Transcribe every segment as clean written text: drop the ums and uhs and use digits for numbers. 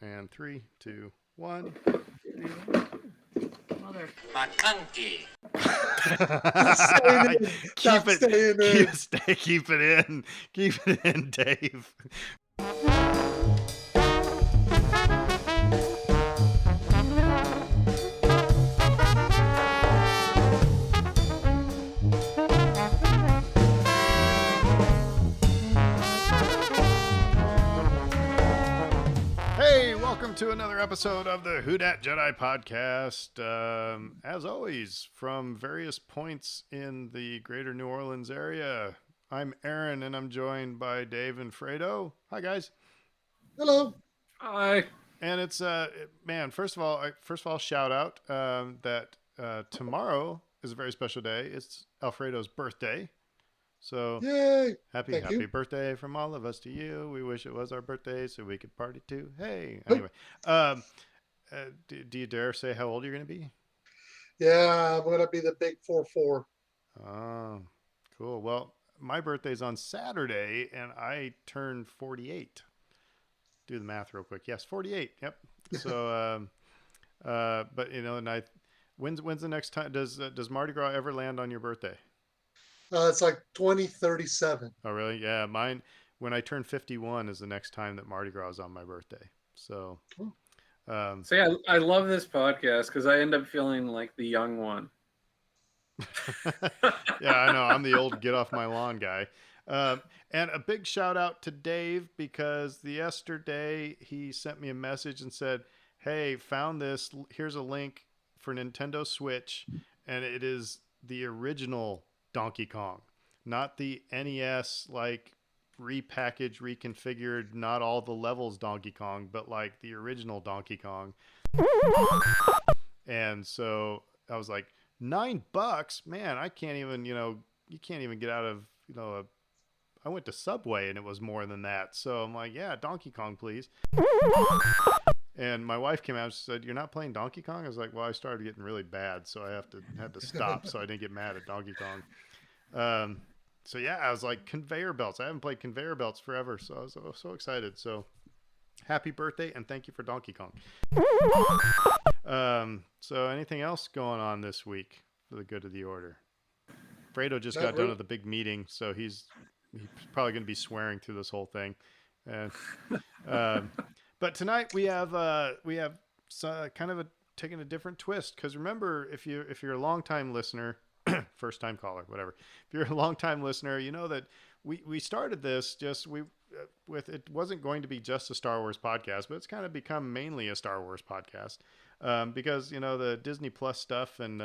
And 3, 2, 1. Mother. McConkey. Keep it in. Keep it in, Dave. Hey, welcome to another episode of the Who Dat Jedi podcast. As always, from various points in the greater New Orleans area, I'm Aaron, and I'm joined by Dave and Fredo. Hi, guys. Hello. Hi. And it's man. First of all, shout out that tomorrow is a very special day. It's Alfredo's birthday. So Yay! happy birthday from all of us to you. We wish it was our birthday so we could party too. Hey, anyway, do you dare say how old you're going to be? Yeah, I'm gonna be the big 4-4. Oh, cool. Well, my birthday's on Saturday, and I turn 48. Do the math real quick. Yes, 48. Yep. So, but you know, and when's the next time? Does Mardi Gras ever land on your birthday? It's like 2037. Oh, really? Yeah, mine, when I turn 51 is the next time that Mardi Gras is on my birthday. So, I love this podcast because I end up feeling like the young one. yeah, I know. I'm the old get off my lawn guy. And a big shout out to Dave because yesterday he sent me a message and said, hey, found this. Here's a link for Nintendo Switch. And it is the original Donkey Kong, not the NES, like repackaged, reconfigured, not all the levels Donkey Kong, but like the original Donkey Kong. And so I was like, $9, man, I can't even, you can't even get out of, I went to Subway and it was more than that. So I'm like, yeah, Donkey Kong, please. And my wife came out and said, you're not playing Donkey Kong? I was like, well, I started getting really bad, so I had to stop so I didn't get mad at Donkey Kong. So yeah, I was like, conveyor belts. I haven't played conveyor belts forever, so I was so excited. So happy birthday and thank you for Donkey Kong. So anything else going on this week for the good of the order? Fredo just got done with a big meeting, so he's probably going to be swearing through this whole thing. And but tonight we have kind of taking a different twist, because remember, if you're a longtime listener, first time caller, whatever, if you're a longtime listener, you know that we started this with it wasn't going to be just a Star Wars podcast, but it's kind of become mainly a Star Wars podcast because the Disney Plus stuff and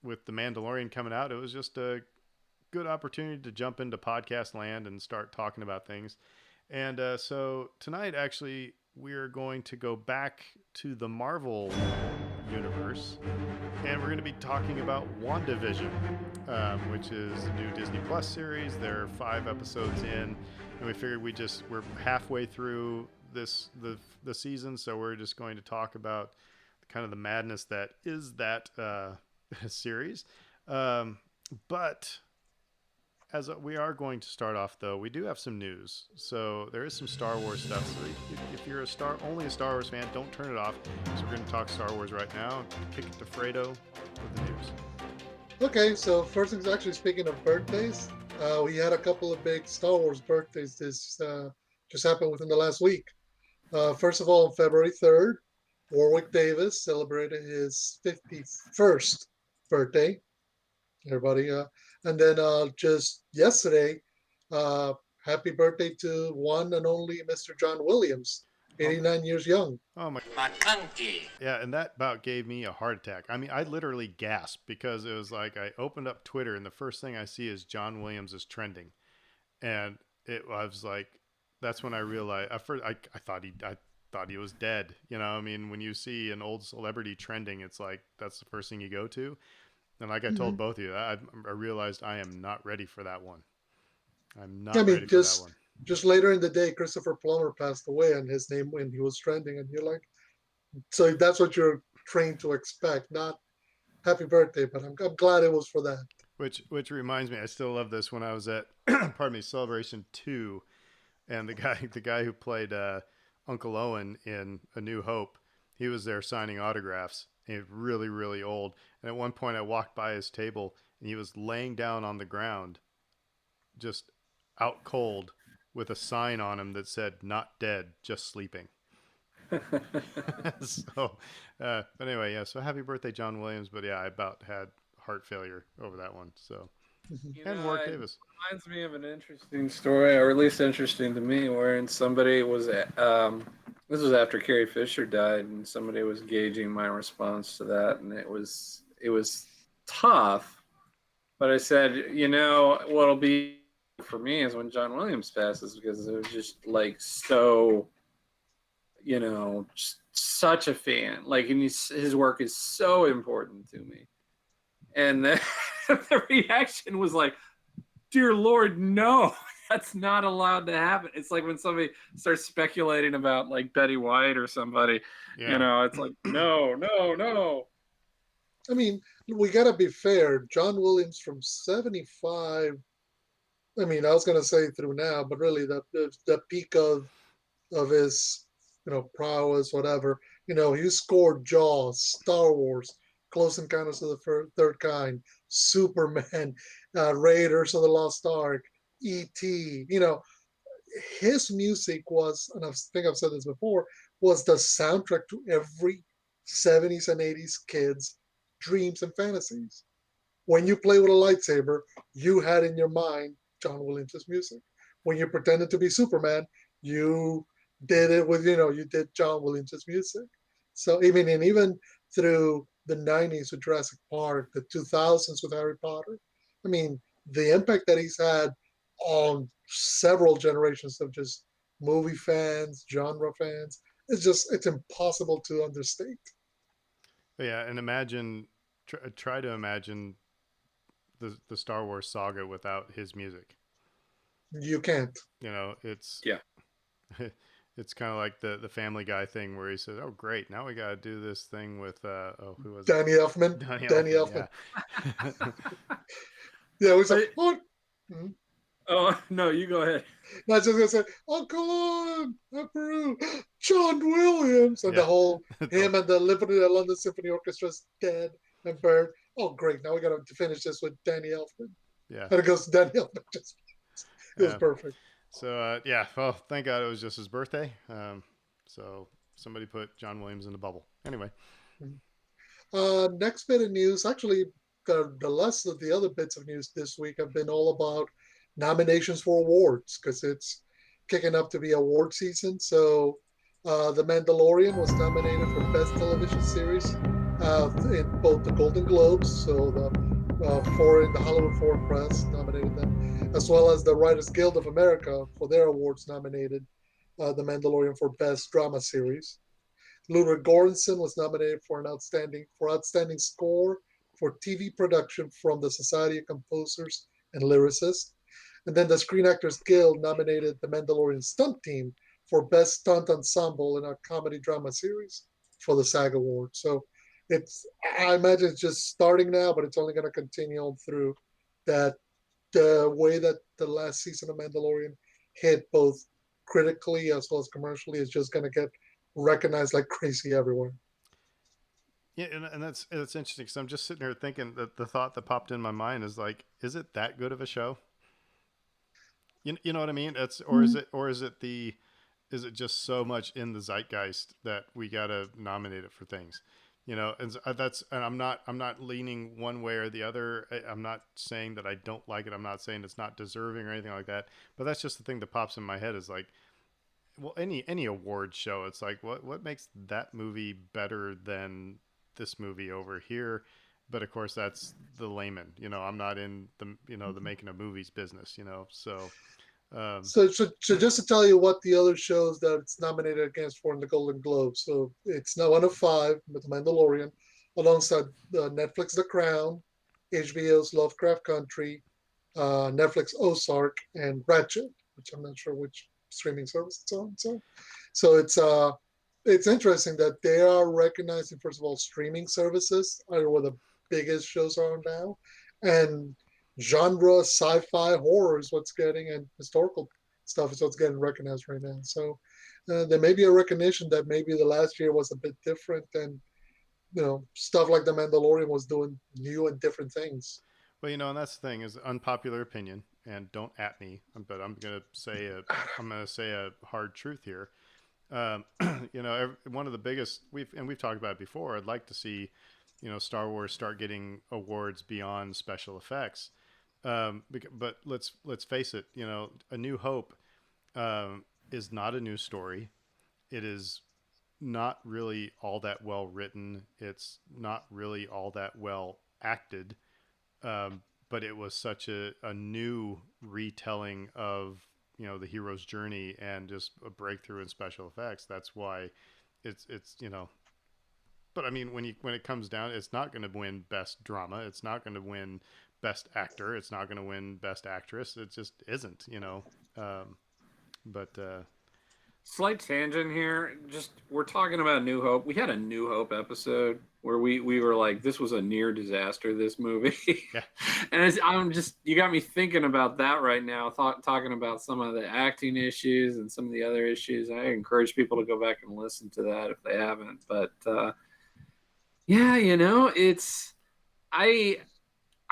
with The Mandalorian coming out, it was just a good opportunity to jump into podcast land and start talking about things. And so tonight, actually, we're going to go back to the Marvel universe, and we're going to be talking about WandaVision, which is a new Disney Plus series. There are 5 episodes in, and we figured we're halfway through the season, so we're just going to talk about kind of the madness that is that series. But as we are going to start off, though, we do have some news. So there is some Star Wars stuff. So if you're only a Star Wars fan, don't turn it off. So we're going to talk Star Wars right now. Kick it to Fredo with the news. Okay, so first things actually, speaking of birthdays, we had a couple of big Star Wars birthdays. This just happened within the last week. First of all, on February 3rd, Warwick Davis celebrated his 51st birthday. Everybody, and then just yesterday, happy birthday to one and only Mr. John Williams, 89 years young. Oh my McConkey. Yeah, and that about gave me a heart attack. I mean, I literally gasped because it was like I opened up Twitter and the first thing I see is John Williams is trending, and I was like, that's when I realized. At first, I thought he was dead. I mean, when you see an old celebrity trending, it's like that's the first thing you go to. And like I told both of you, I realized I am not ready for that one. I'm not ready for that one. Just later in the day, Christopher Plummer passed away, and his name when he was trending, and you're like, so that's what you're trained to expect, not happy birthday. But I'm glad it was for that. Which reminds me, I still love this. When I was at Celebration 2, and the guy who played Uncle Owen in A New Hope. He was there signing autographs. He was really, really old. And at one point, I walked by his table, and he was laying down on the ground, just out cold, with a sign on him that said "Not dead, just sleeping." So, but anyway, yeah. So happy birthday, John Williams. But yeah, I about had heart failure over that one. So, You and know, Ward it Davis. reminds me of an interesting story, or at least interesting to me, wherein somebody was this was after Carrie Fisher died, and somebody was gauging my response to that, and it was tough. But I said, what'll be for me is when John Williams passes, because it was just like so, just such a fan. Like, and his work is so important to me. And then the reaction was like, dear Lord, no, that's not allowed to happen. It's like when somebody starts speculating about like Betty White or somebody, Yeah. it's like, no, no, no. I mean, we gotta be fair. John Williams from '75. I mean, I was gonna say through now, but really the peak of his prowess, whatever. He scored Jaws, Star Wars, Close Encounters of the Third Kind, Superman, Raiders of the Lost Ark, E.T. His music was, and I think I've said this before, was the soundtrack to every '70s and '80s kids' dreams and fantasies. When you play with a lightsaber, you had in your mind John Williams' music. When you pretended to be Superman, you did it with, you did John Williams' music. So, I mean, and even through the '90s with Jurassic Park, the 2000s with Harry Potter, I mean, the impact that he's had on several generations of just movie fans, genre fans, it's impossible to understate. But yeah, and try to imagine the Star Wars saga without his music. You can't. It's Yeah. it's kind of like the Family Guy thing where he says, "Oh, great, now we got to do this thing with who was Danny it? Elfman. Danny Danny Elfman." Elfman. Yeah. Yeah, we said, But, what? Mhm. oh no, you go ahead. Not just gonna say, Uncle on Peru, John Williams, and the Yeah. whole The- him and the London Symphony Orchestra's dead and burned. Oh, great! Now we got to finish this with Danny Elfman, yeah. and it goes to Danny Elfman. It was Yeah. perfect. So yeah. Well, thank God it was just his birthday. So somebody put John Williams in the bubble. Anyway. Next bit of news. Actually, the less of the other bits of news this week have been all about nominations for awards because it's kicking up to be award season. So, The Mandalorian was nominated for Best Television Series in both the Golden Globes, so the Hollywood Foreign Press nominated them, as well as the Writers Guild of America for their awards nominated The Mandalorian for Best Drama Series. Ludwig Göransson was nominated for outstanding score for TV production from the Society of Composers and Lyricists. And then the Screen Actors Guild nominated the Mandalorian stunt team for Best Stunt Ensemble in a comedy drama series for the SAG Award. So I imagine it's just starting now, but it's only going to continue on through that. The way that the last season of Mandalorian hit both critically as well as commercially is just going to get recognized like crazy everywhere. Yeah, and that's interesting because I'm just sitting here thinking that the thought that popped in my mind is like, is it that good of a show? You know what I mean? It's is it just so much in the zeitgeist that we gotta nominate it for things? And I'm not leaning one way or the other. I'm not saying that I don't like it. I'm not saying it's not deserving or anything like that. But that's just the thing that pops in my head is like, well, any award show, it's like what makes that movie better than this movie over here? But of course, that's the layman. I'm not in the making of movies business. So So just to tell you what the other shows that it's nominated against for in the Golden Globe. So it's now one of five with The Mandalorian, alongside Netflix The Crown, HBO's Lovecraft Country, Netflix Ozark, and Ratchet, which I'm not sure which streaming service it's on. So it's interesting that they are recognizing, first of all, streaming services are where the biggest shows are now, and genre sci-fi horror is what's getting, and historical stuff is what's getting recognized right now. So there may be a recognition that maybe the last year was a bit different, and stuff like the Mandalorian was doing new and different things. Well, and that's the thing is unpopular opinion, and don't at me, but I'm gonna say a hard truth here. Um, one of the biggest we've talked about it before. I'd like to see, Star Wars start getting awards beyond special effects. But let's face it. A New Hope is not a new story. It is not really all that well written. It's not really all that well acted. But it was such a new retelling of the hero's journey and just a breakthrough in special effects. That's why it's. But I mean, when it comes down, it's not going to win best drama. It's not going to win best actor. It's not going to win best actress. It just isn't. But Slight tangent here. Just we're talking about New Hope. We had a New Hope episode where we were like, this was a near disaster, this movie. Yeah. And I'm just, you got me thinking about that right now, talking about some of the acting issues and some of the other issues. I encourage people to go back and listen to that if they haven't. But yeah, it's, I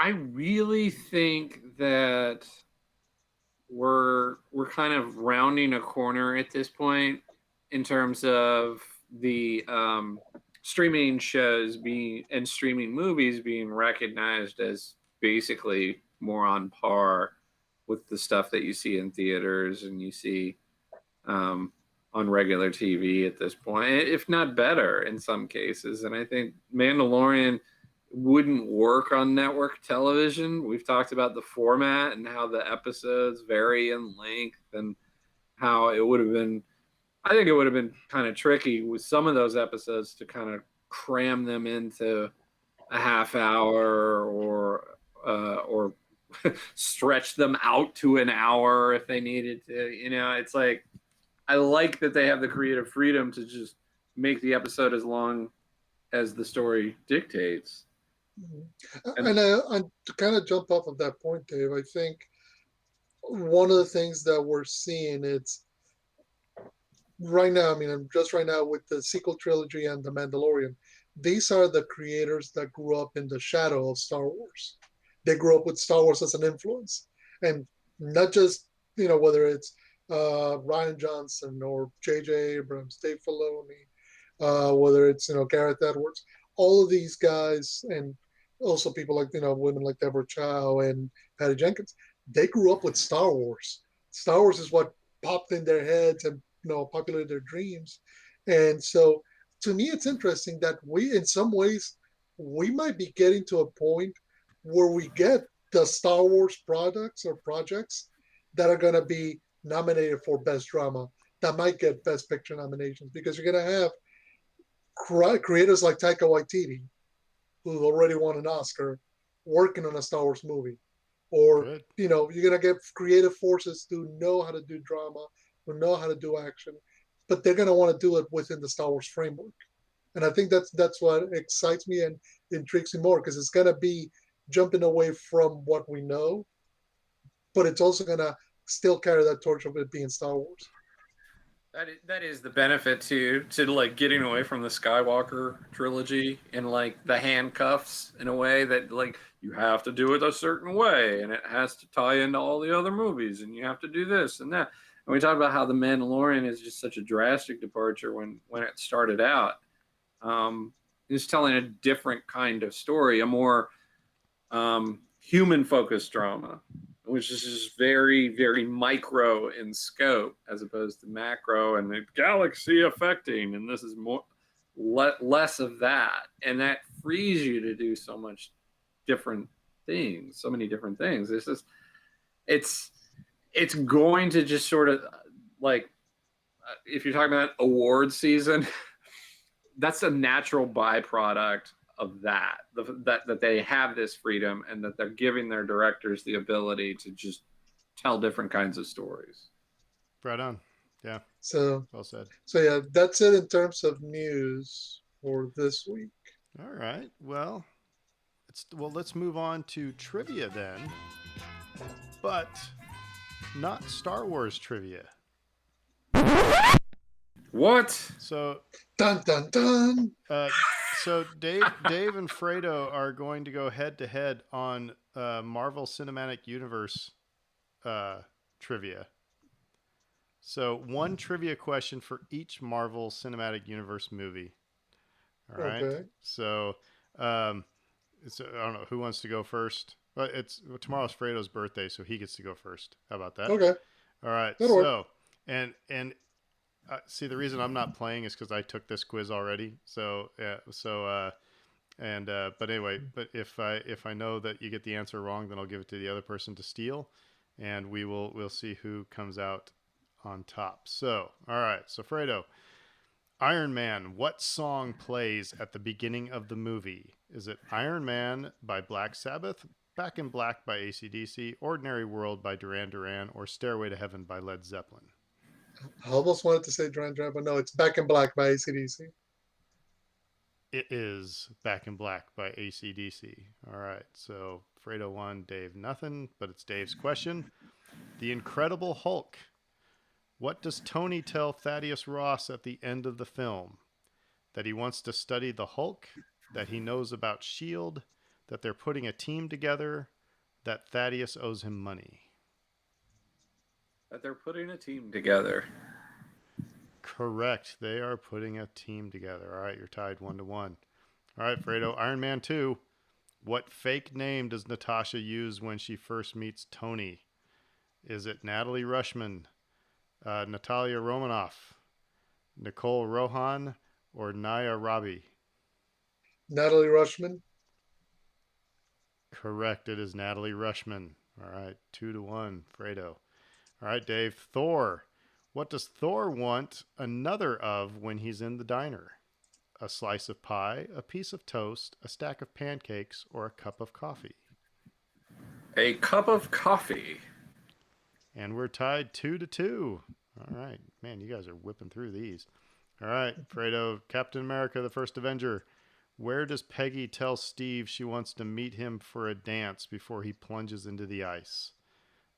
really think that we're kind of rounding a corner at this point in terms of the streaming shows and streaming movies being recognized as basically more on par with the stuff that you see in theaters and you see on regular TV at this point, if not better in some cases. And I think Mandalorian wouldn't work on network television. We've talked about the format and how the episodes vary in length and how it would have been, I think it would have been kind of tricky with some of those episodes to kind of cram them into a half hour or stretch them out to an hour if they needed to. It's like, I like that they have the creative freedom to just make the episode as long as the story dictates. And to kind of jump off of that point, Dave, I think one of the things that we're seeing, it's right now, just right now with the sequel trilogy and The Mandalorian, these are the creators that grew up in the shadow of Star Wars. They grew up with Star Wars as an influence. And not just, whether it's Rian Johnson or J.J. Abrams, Dave Filoni, whether it's, Gareth Edwards, all of these guys, and also people like, women like Deborah Chow and Patty Jenkins, they grew up with Star Wars. Star Wars is what popped in their heads and, populated their dreams. And so to me, it's interesting that in some ways, we might be getting to a point where we get the Star Wars products or projects that are going to be nominated for best drama, that might get best picture nominations, because you're going to have creators like Taika Waititi, who already won an Oscar, working on a Star Wars movie. Or, Good. you're going to get creative forces who know how to do drama, who know how to do action, but they're going to want to do it within the Star Wars framework. And I think that's what excites me and intrigues me more, because it's going to be jumping away from what we know, but it's also going to still carry that torch of it being Star Wars. That is the benefit to like getting away from the Skywalker trilogy and like the handcuffs in a way that like you have to do it a certain way and it has to tie into all the other movies and you have to do this and that. And we talked about how The Mandalorian is just such a drastic departure when it started out. It's telling a different kind of story, a more human-focused drama, which is just very, very micro in scope as opposed to macro and the galaxy affecting. And this is less of that. And that frees you to do so much different things, so many different things. It's going to just sort of like, if you're talking about award season, that's a natural byproduct of that they have this freedom and that they're giving their directors the ability to just tell different kinds of stories. Right on. Yeah. So well said. So yeah, that's it in terms of news for this week. All right. Well, let's move on to trivia then, but not Star Wars trivia. What? So, Dun dun dun. uh, so Dave and Fredo are going to go head to head on Marvel Cinematic Universe uh, trivia. So, one trivia question for each Marvel Cinematic Universe movie. All right. Okay. So, um, I don't know who wants to go first. But tomorrow's Fredo's birthday, so he gets to go first. How about that? Okay. All right. That'll work. So, and see, the reason I'm not playing is because I took this quiz already. So, but anyway, but if I know that you get the answer wrong, then I'll give it to the other person to steal, and we'll see who comes out on top. So, all right. So, Fredo, Iron Man, what song plays at the beginning of the movie? Is it Iron Man by Black Sabbath, Back in Black by AC/DC, Ordinary World by Duran Duran, or Stairway to Heaven by Led Zeppelin? I almost wanted to say Duran Duran, but no, it's Back in Black by AC/DC. It is Back in Black by AC/DC. All right, so Fredo won, Dave nothing, but it's Dave's question. The Incredible Hulk. What does Tony tell Thaddeus Ross at the end of the film? That he wants to study the Hulk, that he knows about S.H.I.E.L.D., that they're putting a team together, that Thaddeus owes him money. That they're putting a team together. Correct. They are putting a team together. All right, you're tied 1-1. All right, Fredo, Iron Man 2. What fake name does Natasha use when she first meets Tony? Is it Natalie Rushman, Natalia Romanoff, Nicole Rohan, or Naya Rabi? Natalie Rushman. Correct. It is Natalie Rushman. All right, 2-1, Fredo. All right, Dave. Thor. What does Thor want another of when he's in the diner? A slice of pie, a piece of toast, a stack of pancakes, or a cup of coffee? A cup of coffee. And we're tied 2-2. All right. Man, you guys are whipping through these. All right, Fredo, Captain America, the First Avenger. Where does Peggy tell Steve she wants to meet him for a dance before he plunges into the ice?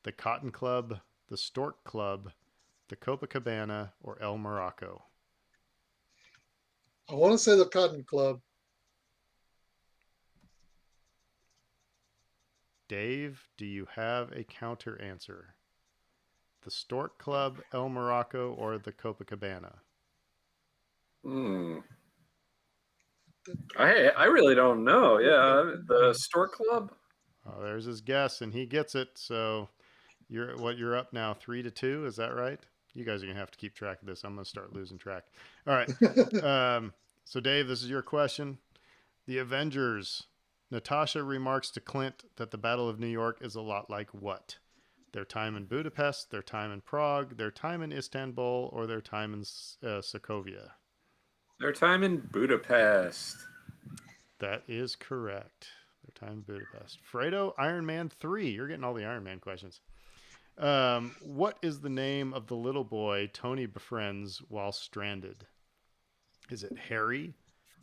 The Cotton Club, the Stork Club, the Copacabana, or El Morocco? I want to say the Cotton Club. Dave, do you have a counter answer? The Stork Club, El Morocco, or the Copacabana? I really don't know. Yeah, the Stork Club. Oh, there's his guess, and he gets it. So you're up now 3-2. Is that right? You guys are gonna have to keep track of this. I'm gonna start losing track. All right. So Dave, this is your question. The Avengers. Natasha remarks to Clint that the Battle of New York is a lot like what? Their time in Budapest, their time in Prague, their time in Istanbul, or their time in Sokovia? Their time in Budapest. That is correct. Their time in Budapest. Fredo, Iron Man 3. You're getting all the Iron Man questions. What is the name of the little boy Tony befriends while stranded? Is it Harry,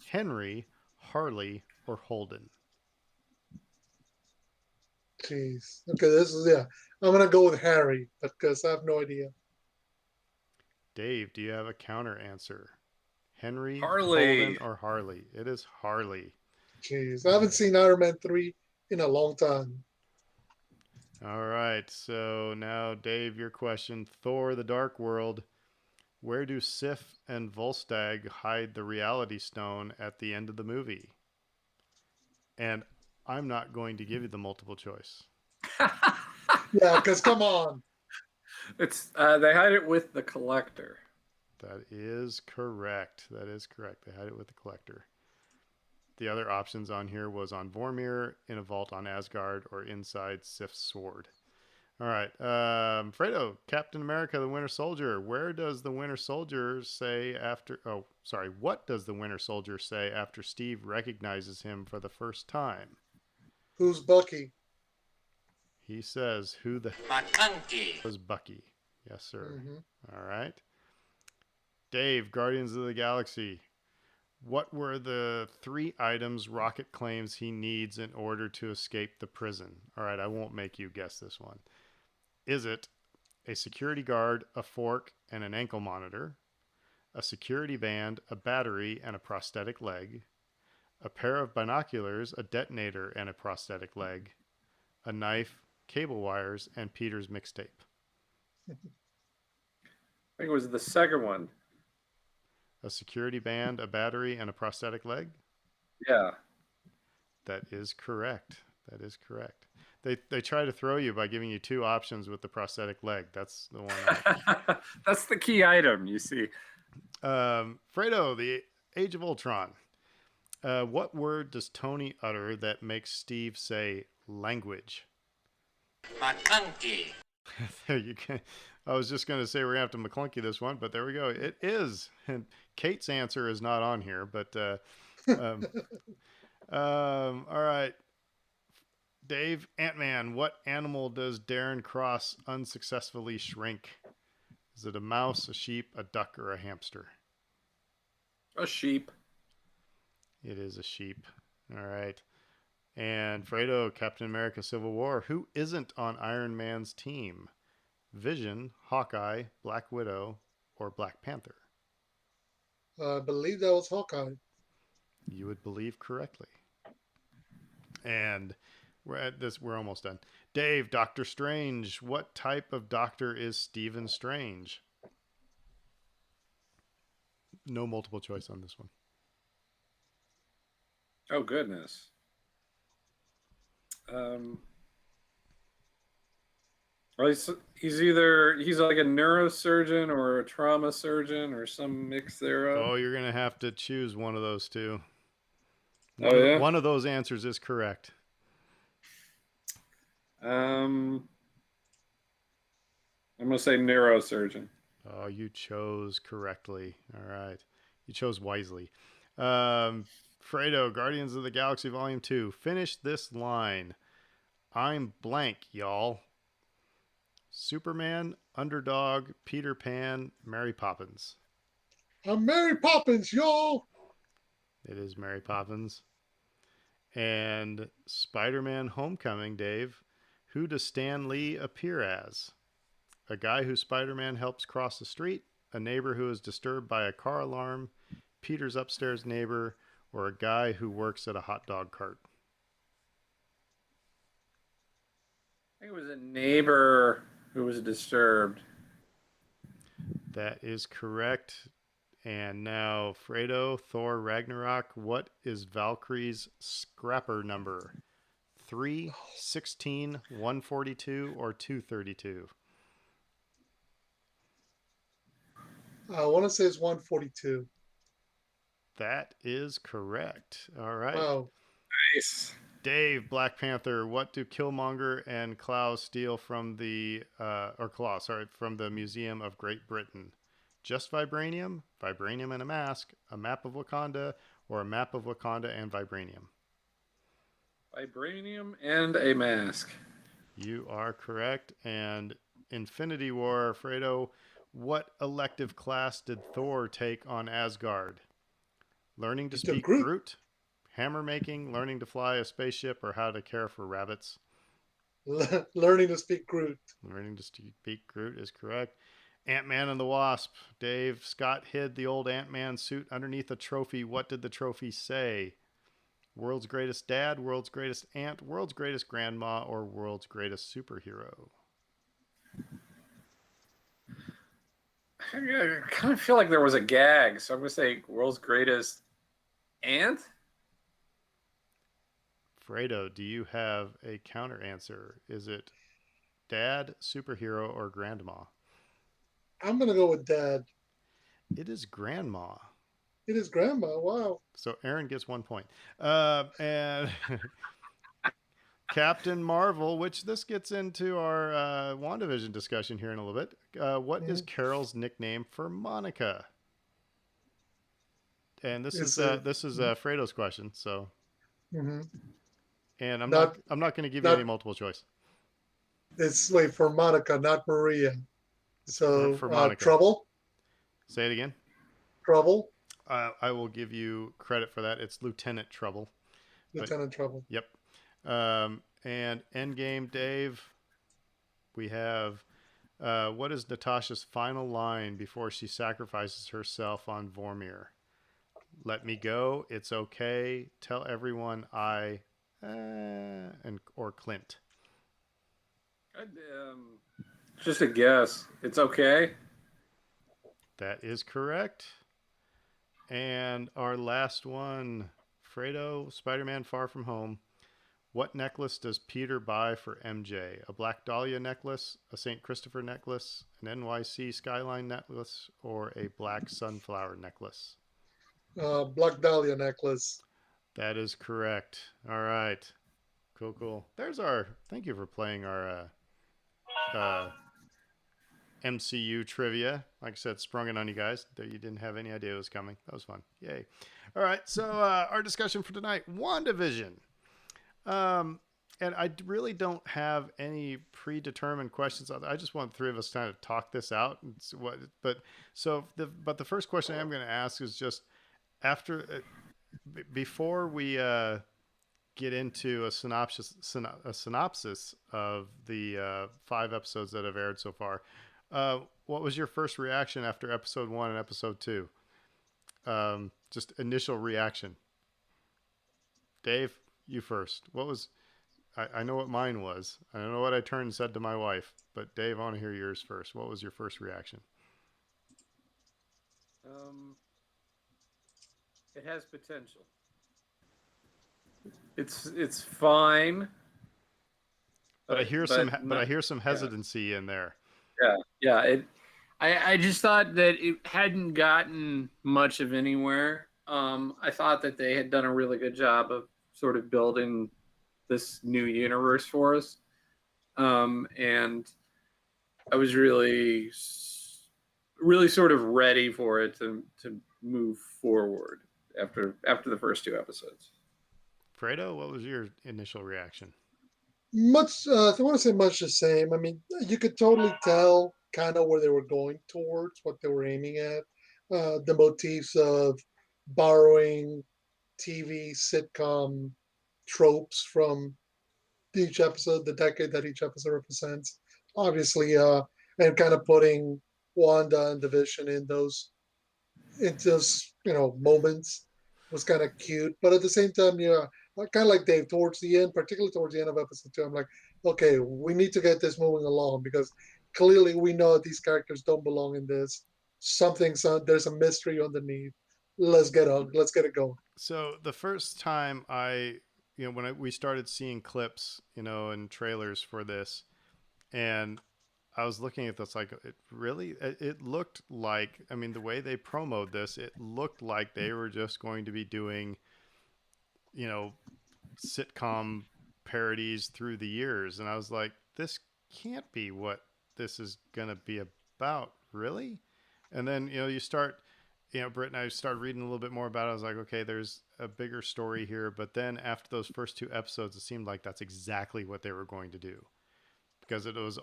Henry, Harley, or Holden? Jeez. Okay, this is yeah. I'm gonna go with Harry, because I have no idea. Dave, do you have a counter answer? Henry, Harley. Holden, or Harley? It is Harley. Jeez, I haven't seen Iron Man 3 in a long time. All right, so now, Dave, your question. Thor, the Dark World. Where do Sif and Volstagg hide the Reality Stone at the end of the movie? And I'm not going to give you the multiple choice. Yeah, because come on. It's they hide it with the Collector. That is correct. That is correct. They hide it with the Collector. The other options on here was on Vormir, in a vault on Asgard, or inside Sif's sword. All right. Fredo, Captain America, the Winter Soldier. Where does the Winter Soldier say after... Oh, sorry. What does the Winter Soldier say after Steve recognizes him for the first time? Who's Bucky? He says, who the Makanki. was Bucky? Yes, sir. Mm-hmm. All right. Dave, Guardians of the Galaxy. What were the 3 items Rocket claims he needs in order to escape the prison? All right, I won't make you guess this one. Is it a security guard, a fork, and an ankle monitor? a security band, a battery, and a prosthetic leg, a pair of binoculars, a detonator, and a prosthetic leg, a knife, cable wires, and Peter's mixtape. I think it was the second one. A security band, a battery, and a prosthetic leg? Yeah. That is correct. That is correct. They try to throw you by giving you two options with the prosthetic leg. That's the one. That's the key item, you see. Fredo, the Age of Ultron. What word does Tony utter that makes Steve say language? McClunky. There you go. I was just going to say we're going to have to McClunky this one, but there we go. It is. And Kate's answer is not on here, but all right. Dave, Ant-Man, what animal does Darren Cross unsuccessfully shrink? Is it a mouse, a sheep, a duck, or a hamster? A sheep. It is a sheep. All right. And Fredo, Captain America Civil War. Who isn't on Iron Man's team? Vision, Hawkeye, Black Widow, or Black Panther? I believe that was Hawkeye. You would believe correctly. And we're almost done. Dave, Doctor Strange. What type of doctor is Stephen Strange? No multiple choice on this one. Oh, goodness. Well, he's like a neurosurgeon or a trauma surgeon or some mix thereof. Oh, you're going to have to choose one of those two. Yeah? One of those answers is correct. I'm going to say neurosurgeon. Oh, you chose correctly. All right. You chose wisely. Fredo, Guardians of the Galaxy Volume 2. Finish this line. I'm blank, y'all. Superman, Underdog, Peter Pan, Mary Poppins. I'm Mary Poppins, y'all. It is Mary Poppins. And Spider-Man Homecoming, Dave. Who does Stan Lee appear as? A guy who Spider-Man helps cross the street, a neighbor who is disturbed by a car alarm, Peter's upstairs neighbor, or a guy who works at a hot dog cart? I think it was a neighbor who was disturbed. That is correct. And now, Fredo, Thor Ragnarok, what is Valkyrie's scrapper number? 3, 16, 142, or 232? I want to say it's 142. That is correct. All right. Wow. Nice. Dave, Black Panther, what do Killmonger and Klaus steal from from the Museum of Great Britain? Just vibranium, vibranium and a mask, a map of Wakanda, or a map of Wakanda and vibranium? Vibranium and a mask. You are correct. And Infinity War, Fredo, what elective class did Thor take on Asgard? Learning to speak Groot, hammer making, learning to fly a spaceship, or how to care for rabbits? Learning to speak Groot. Learning to speak Groot is correct. Ant-Man and the Wasp. Dave, Scott hid the old Ant-Man suit underneath a trophy. What did the trophy say? World's greatest dad, world's greatest aunt, world's greatest grandma, or world's greatest superhero? I kind of feel like there was a gag, so I'm going to say world's greatest aunt? Fredo, do you have a counter answer? Is it dad, superhero, or grandma? I'm going to go with dad. It is grandma. It is grandma. Wow. So Aaron gets 1 point. And Captain Marvel, which this gets into our WandaVision discussion here in a little bit. What is Carol's nickname for Monica? And this is Fredo's question. So, and I'm not going to give you any multiple choice. It's for Monica, not Maria. So for Monica. Trouble. Say it again. Trouble. I will give you credit for that. It's Lieutenant Trouble. Lieutenant Trouble. Yep. And Endgame, Dave. We have What is Natasha's final line before she sacrifices herself on Vormir? Let me go. It's okay. Tell everyone and or Clint. Um, just a guess. It's okay. That is correct. And our last one, Fredo, Spider-Man Far From Home. What necklace does Peter buy for MJ? A Black Dahlia necklace, a St. Christopher necklace, an NYC Skyline necklace, or a black sunflower necklace? Black Dahlia necklace. That is correct. All right. Cool, cool. There's our. Thank you for playing our MCU trivia. Like I said, sprung it on you guys. That you didn't have any idea it was coming. That was fun. Yay. All right. So our discussion for tonight: WandaVision. And I really don't have any predetermined questions. I just want the three of us to kind of talk this out. But the first question I'm going to ask is just after, before we get into a synopsis of the 5 episodes that have aired so far. What was your first reaction after episode 1 and episode 2? Just initial reaction. Dave, you first. What was? I know what mine was. I don't know what I turned and said to my wife, but Dave, I want to hear yours first. What was your first reaction? It has potential. It's fine. But I hear some hesitancy in there. Yeah. I just thought that it hadn't gotten much of anywhere. I thought that they had done a really good job of sort of building this new universe for us, and I was really sort of ready for it to move forward after the first 2 episodes. Fredo, what was your initial reaction? Much, I want to say much the same. I mean, you could totally tell kind of where they were going towards, what they were aiming at. The motifs of borrowing TV sitcom tropes from each episode, the decade that each episode represents. Obviously, and kind of putting Wanda and the Vision in those moments was kind of cute. But at the same time, kind of like Dave towards the end, particularly towards the end of episode 2, I'm like, okay, we need to get this moving along because clearly we know that these characters don't belong in this. There's a mystery underneath. Let's get it going. So the first time we started seeing clips, and trailers for this, and I was looking at this like, it looked like, I mean, the way they promoted this, it looked like they were just going to be doing, sitcom parodies through the years. And I was like, this can't be what this is going to be about, really? And then, you start, Britt and I started reading a little bit more about it. I was like, okay, there's a bigger story here. But then after those first 2 episodes, it seemed like that's exactly what they were going to do. Because it was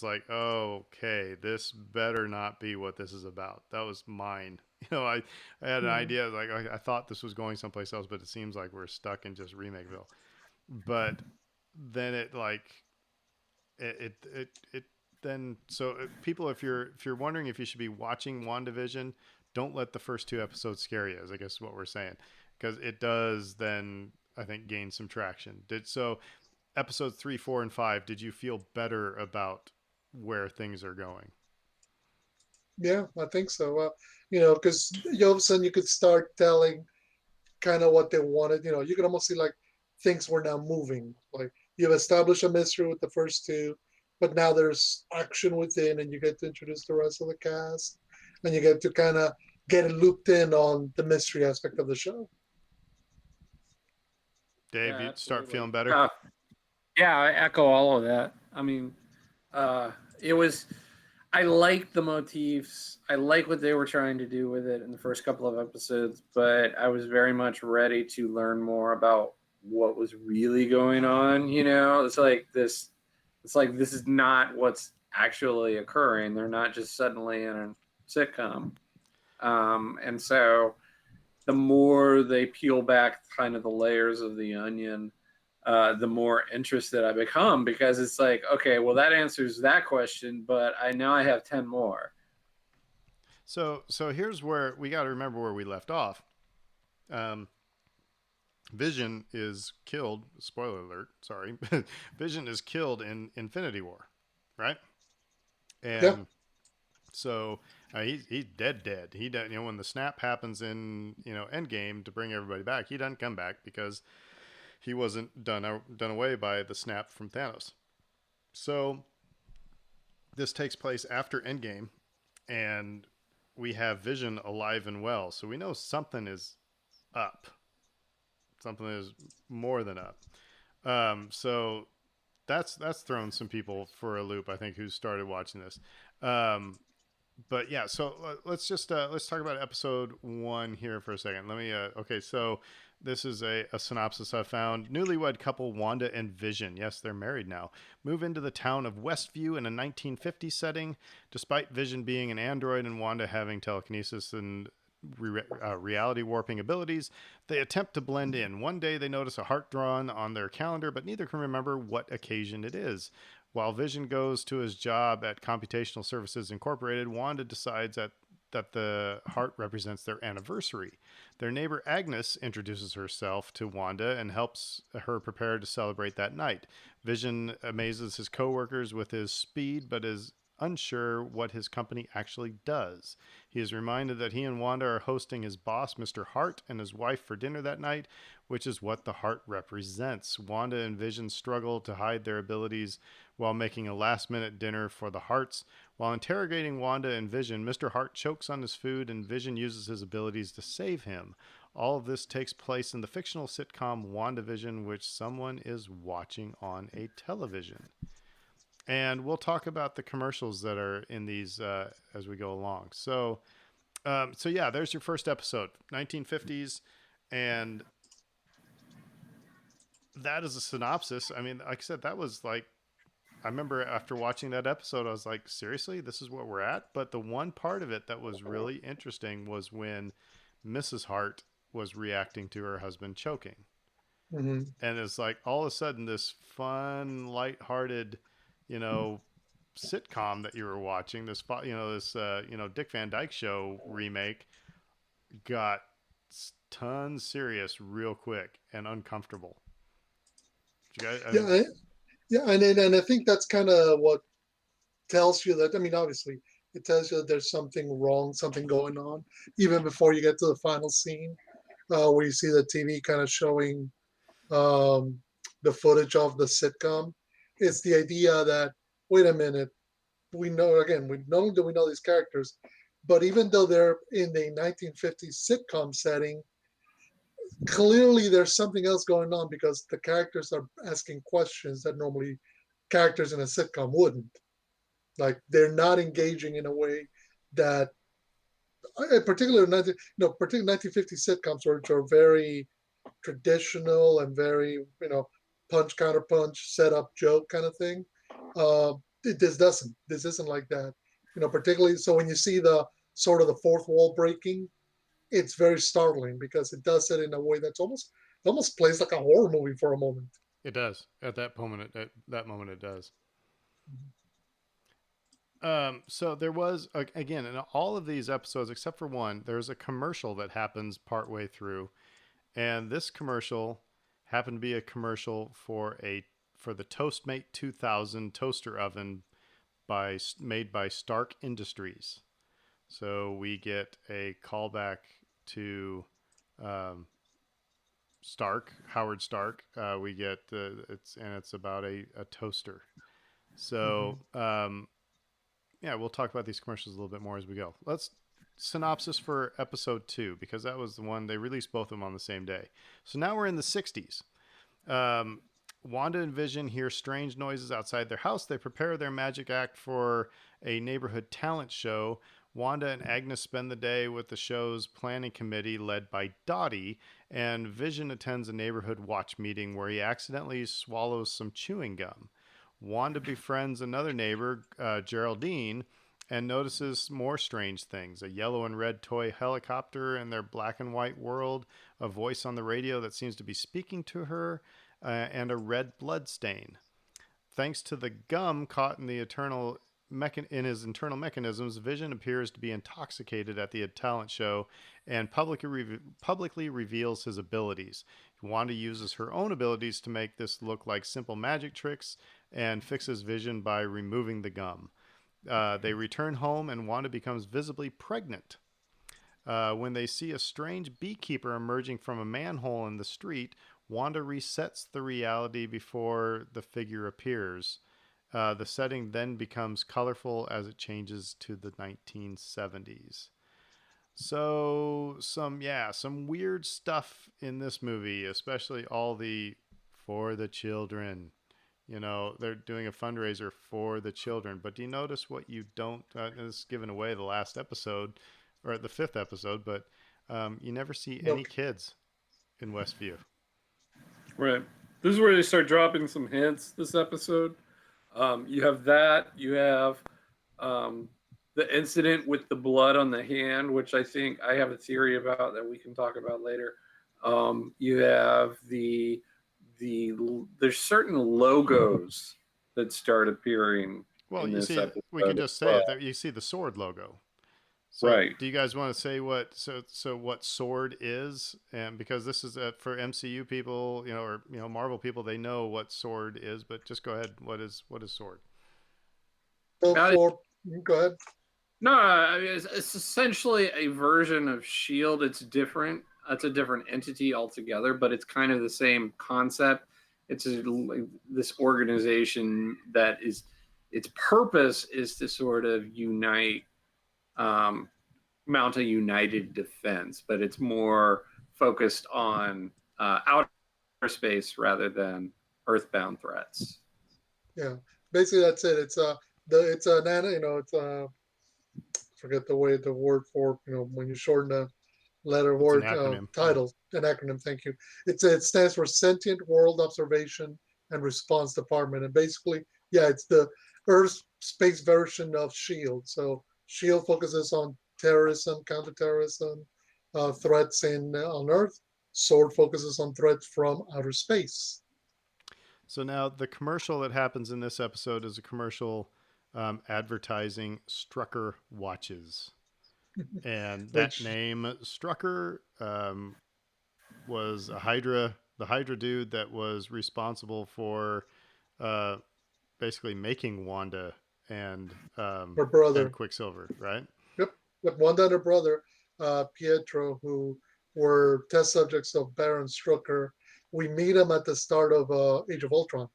like, oh, okay, this better not be what this is about. That was mine. I had an idea, like I thought this was going someplace else, but it seems like we're stuck in just Remakeville. But then people, if you're wondering if you should be watching WandaVision, don't let the first 2 episodes scare you, is I guess what we're saying, because it does then, I think, gain some traction. Episodes 3, 4, and 5, did you feel better about where things are going? Yeah, I think so. Because all of a sudden you could start telling kind of what they wanted. You could almost see like things were now moving. Like you've established a mystery with the first 2, but now there's action within, and you get to introduce the rest of the cast, and you get to kind of get it looped in on the mystery aspect of the show. Dave, you start feeling better? Yeah, I echo all of that. I mean, it was. I like the motifs. I like what they were trying to do with it in the first couple of episodes, but I was very much ready to learn more about what was really going on. It's like this. It's like this is not what's actually occurring. They're not just suddenly in a sitcom, and so the more they peel back kind of the layers of the onion, the more interested I become, because it's like, okay, well, that answers that question, but I have 10 more. So here's where we got to remember where we left off. Um, Vision is killed. Spoiler alert. Sorry, Vision is killed in Infinity War, right? Yeah. And so he's dead. He doesn't. You know, when the snap happens in Endgame to bring everybody back, he doesn't come back because he wasn't done away by the snap from Thanos. So this takes place after Endgame, and we have Vision alive and well. So we know something is up. Something is more than up. So that's thrown some people for a loop. I think who started watching this. But yeah, so let's talk about episode 1 here for a second. Let me okay, so this is a synopsis I found. Newlywed couple Wanda and Vision, yes, they're married now, move into the town of Westview in a 1950s setting. Despite Vision being an android and Wanda having telekinesis and reality warping abilities, they attempt to blend in. One day they notice a heart drawn on their calendar, but neither can remember what occasion it is. While Vision goes to his job at Computational Services Incorporated, Wanda decides that the heart represents their anniversary. Their neighbor Agnes introduces herself to Wanda and helps her prepare to celebrate that night. Vision amazes his coworkers with his speed, but is unsure what his company actually does. He is reminded that he and Wanda are hosting his boss, Mr. Hart, and his wife for dinner that night, which is what the heart represents. Wanda and Vision struggle to hide their abilities while making a last-minute dinner for the Harts. While interrogating Wanda and Vision, Mr. Hart chokes on his food and Vision uses his abilities to save him. All of this takes place in the fictional sitcom WandaVision, which someone is watching on a television. And we'll talk about the commercials that are in these as we go along. So yeah, there's your first episode, 1950s, and that is a synopsis. I mean, like I said, that was like, I remember after watching that episode, I was like, seriously, this is what we're at? But the one part of it that was really interesting was when Mrs. Hart was reacting to her husband choking. Hmm. And it's like all of a sudden this fun, lighthearted, you know, sitcom that you were watching, this Dick Van Dyke Show remake, got tons serious real quick and uncomfortable. You guys, I Yeah. mean, Yeah. And I think that's kind of what tells you that, I mean, obviously, it tells you that there's something wrong, something going on, even before you get to the final scene, where you see the TV kind of showing um, the footage of the sitcom. It's the idea that, wait a minute, we know, again, we not only do we know these characters, but even though they're in a 1950s sitcom setting, clearly there's something else going on because the characters are asking questions that normally characters in a sitcom wouldn't. Like they're not engaging in a way that, particularly, particularly 1950 sitcoms, which are very traditional and very, punch counter punch, set up joke kind of thing. Uh, this doesn't. This isn't like that. Particularly so when you see the sort of the fourth wall breaking, it's very startling because it does it in a way that's almost plays like a horror movie for a moment. it does at that moment. At that moment, it does. So there was again in all of these episodes except for one, there's a commercial that happens partway through, and this commercial happened to be a commercial for the Toastmate 2000 toaster oven made by Stark Industries. So we get a callback to um, Howard Stark. We get it's about a toaster. So Mm-hmm. yeah, we'll talk about these commercials a little bit more as we go. Let's synopsis for episode 2 because that was the one they released both of them on the same day. So now we're in the 60s. Um, Wanda and Vision hear strange noises outside their house. They prepare their magic act for a neighborhood talent show. Wanda and Agnes spend the day with the show's planning committee led by Dottie, and Vision attends a neighborhood watch meeting where he accidentally swallows some chewing gum. Wanda befriends another neighbor, Geraldine, and notices more strange things: a yellow and red toy helicopter in their black and white world, a voice on the radio that seems to be speaking to her, and a red blood stain. Thanks to the gum caught in the in his internal mechanisms, Vision appears to be intoxicated at the talent show and publicly reveals his abilities. Wanda uses her own abilities to make this look like simple magic tricks and fixes Vision by removing the gum. They return home and Wanda becomes visibly pregnant. When they see a strange beekeeper emerging from a manhole in the street, Wanda resets the reality before the figure appears. The setting then becomes colorful as it changes to the 1970s. So some weird stuff in this movie, especially all the for the children. You know, they're doing a fundraiser for the children. But do you notice what you don't? This is giving away the last episode or the fifth episode, but you never see any Nope. kids in Westview. Right. This is where they start dropping some hints this episode. You have that. You have the incident with the blood on the hand, which I think I have a theory about that we can talk about later. You have the there's certain logos that start appearing Well, in you this see, episode we can as just say well. it. That you see the sword logo. So, Right. do you guys want to say what what sword is? And because this is for MCU people, or Marvel people, they know what sword is. But just go ahead. What is sword? So Uh, for go ahead. No, I mean, it's essentially a version of Shield. It's different. It's a different entity altogether, but it's kind of the same concept. This organization that is its purpose is to sort of unite, um, mount a united defense, but it's more focused on outer space rather than earthbound threats. Yeah, basically that's it. It's a nano. It's a forget the word for when you shorten a letter It's an word acronym. Yeah. title, an acronym. Thank you. It stands for Sentient World Observation and Response Department, and basically, yeah, it's the Earth space version of Shield. So Shield focuses on terrorism, counterterrorism, threats on Earth. Sword focuses on threats from outer space. So now the commercial that happens in this episode is a commercial advertising Strucker watches, and that Which name Strucker was the Hydra dude that was responsible for uh, basically making Wanda and her brother. Quicksilver, right? Yep. Yep. Wanda and her brother, Pietro, who were test subjects of Baron Strucker. We meet him at the start of Age of Ultron.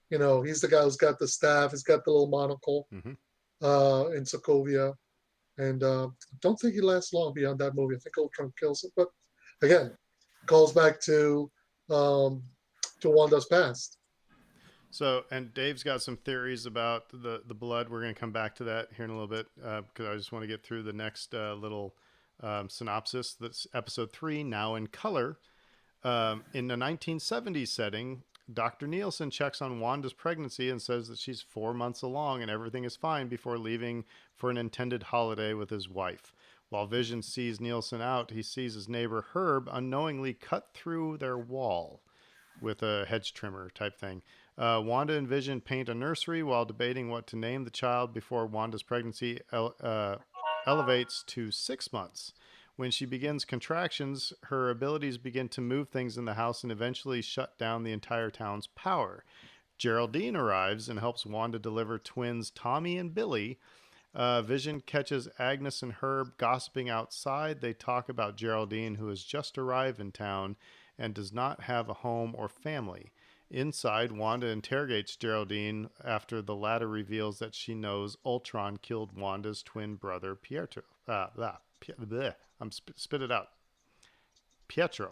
He's the guy who's got the staff. He's got the little monocle Mm-hmm. in Sokovia. And I don't think he lasts long beyond that movie. I think Ultron kills him. But again, calls back um, to Wanda's past. So, and Dave's got some theories about the blood. We're going to come back to that here in a little bit because I just want to get through the next little synopsis. That's episode 3, Now in Color. In the 1970s setting, Dr. Nielsen checks on Wanda's pregnancy and says that she's 4 months along and everything is fine before leaving for an intended holiday with his wife. While Vision sees Nielsen out, he sees his neighbor Herb unknowingly cut through their wall with a hedge trimmer type thing. Wanda and Vision paint a nursery while debating what to name the child before Wanda's pregnancy elevates to 6 months. When she begins contractions, her abilities begin to move things in the house and eventually shut down the entire town's power. Geraldine arrives and helps Wanda deliver twins Tommy and Billy. Vision catches Agnes and Herb gossiping outside. They talk about Geraldine, who has just arrived in town and does not have a home or family. Inside, Wanda interrogates Geraldine after the latter reveals that she knows Ultron killed Wanda's twin brother Pietro. Spit it out. Pietro.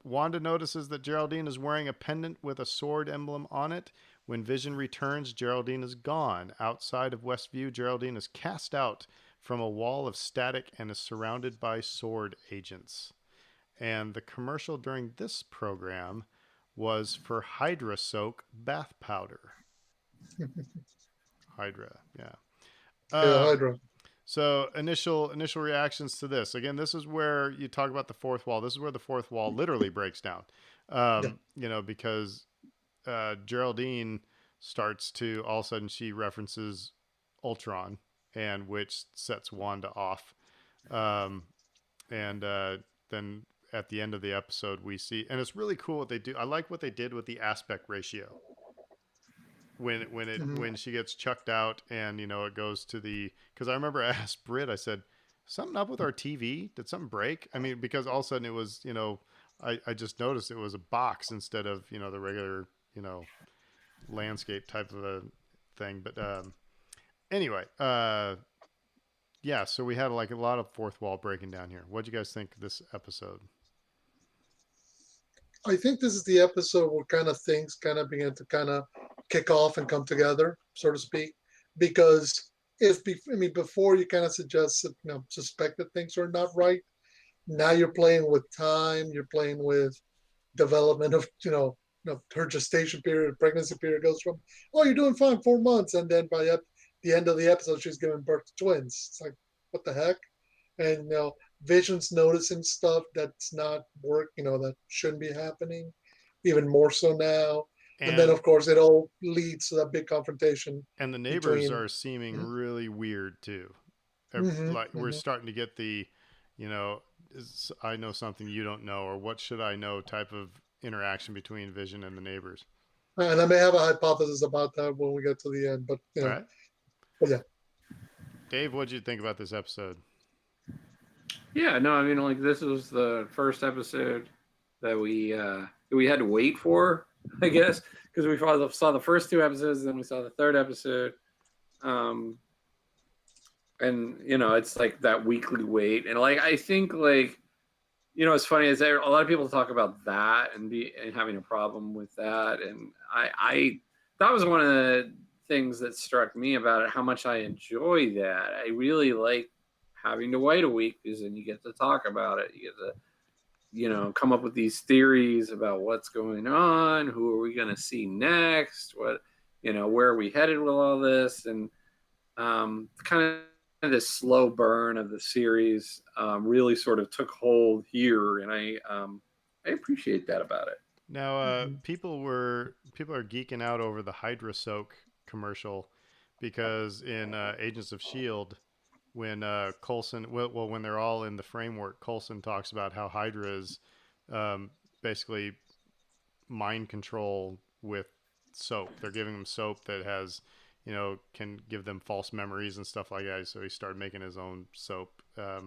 Wanda notices that Geraldine is wearing a pendant with a sword emblem on it. When Vision returns, Geraldine is gone. Outside of Westview, Geraldine is cast out from a wall of static and is surrounded by sword agents. And the commercial during this program was for Hydra Soak bath powder. Hydra, yeah. Yeah, Um, Hydra. So initial reactions to this. Again, this is where you talk about the fourth wall. This is where the fourth wall literally breaks down. Yeah. Because Geraldine starts to all of a sudden she references Ultron, and which sets Wanda off. Um, and then at the end of the episode, we see, and it's really cool what they do. I like what they did with the aspect ratio Mhm. when she gets chucked out, and it goes to the, because I remember I asked Britt, I said, something up with our TV, did something break? I mean, because all of a sudden it was, I just noticed it was a box instead of the regular landscape type of a thing. But anyway, yeah, so we had like a lot of fourth wall breaking down here. What'd you guys think of this episode? I think this is the episode where kind of things kind of begin to kind of kick off and come together, so to speak. Because I mean, before you kind of suspect that things are not right. Now you're playing with time. You're playing with development of her gestation period, pregnancy period goes from, oh, you're doing fine 4 months, and then by the end of the episode she's giving birth to twins. It's like, what the heck? And Vision's noticing stuff that's not work, that shouldn't be happening, even more so now. And then And of course it all leads to that big confrontation and the neighbors between. are seeming really weird too. Mm-hmm, Like we're mm-hmm. starting to get the, you know, I know something you don't know, or what should I know type of interaction between Vision and the neighbors. And I may have a hypothesis about that when we get to the end, but All right, but yeah. Dave, what did you think about this episode? Yeah, no, I mean, like this was the first episode that we had to wait for, I guess, because we saw the first two episodes, then we saw the third episode, um, and it's like that weekly wait, and like I think like it's funny is there a lot of people talk about that and having a problem with that, and I that was one of the things that struck me about it, how much I enjoy that. I really like having to wait a week because then you get to talk about it. You get to come up with these theories about what's going on, who are we going to see next, what where are we headed with all this, and kind of this slow burn of the series really sort of took hold here, and I appreciate that about it. Now, Mhm. people are geeking out over the Hydra Soak commercial because in Agents of Shield, when Coulson, when they're all in the framework, Coulson talks about how Hydra is um, basically mind control with soap. They're giving him soap that has, can give them false memories and stuff like that. So he started making his own soap. I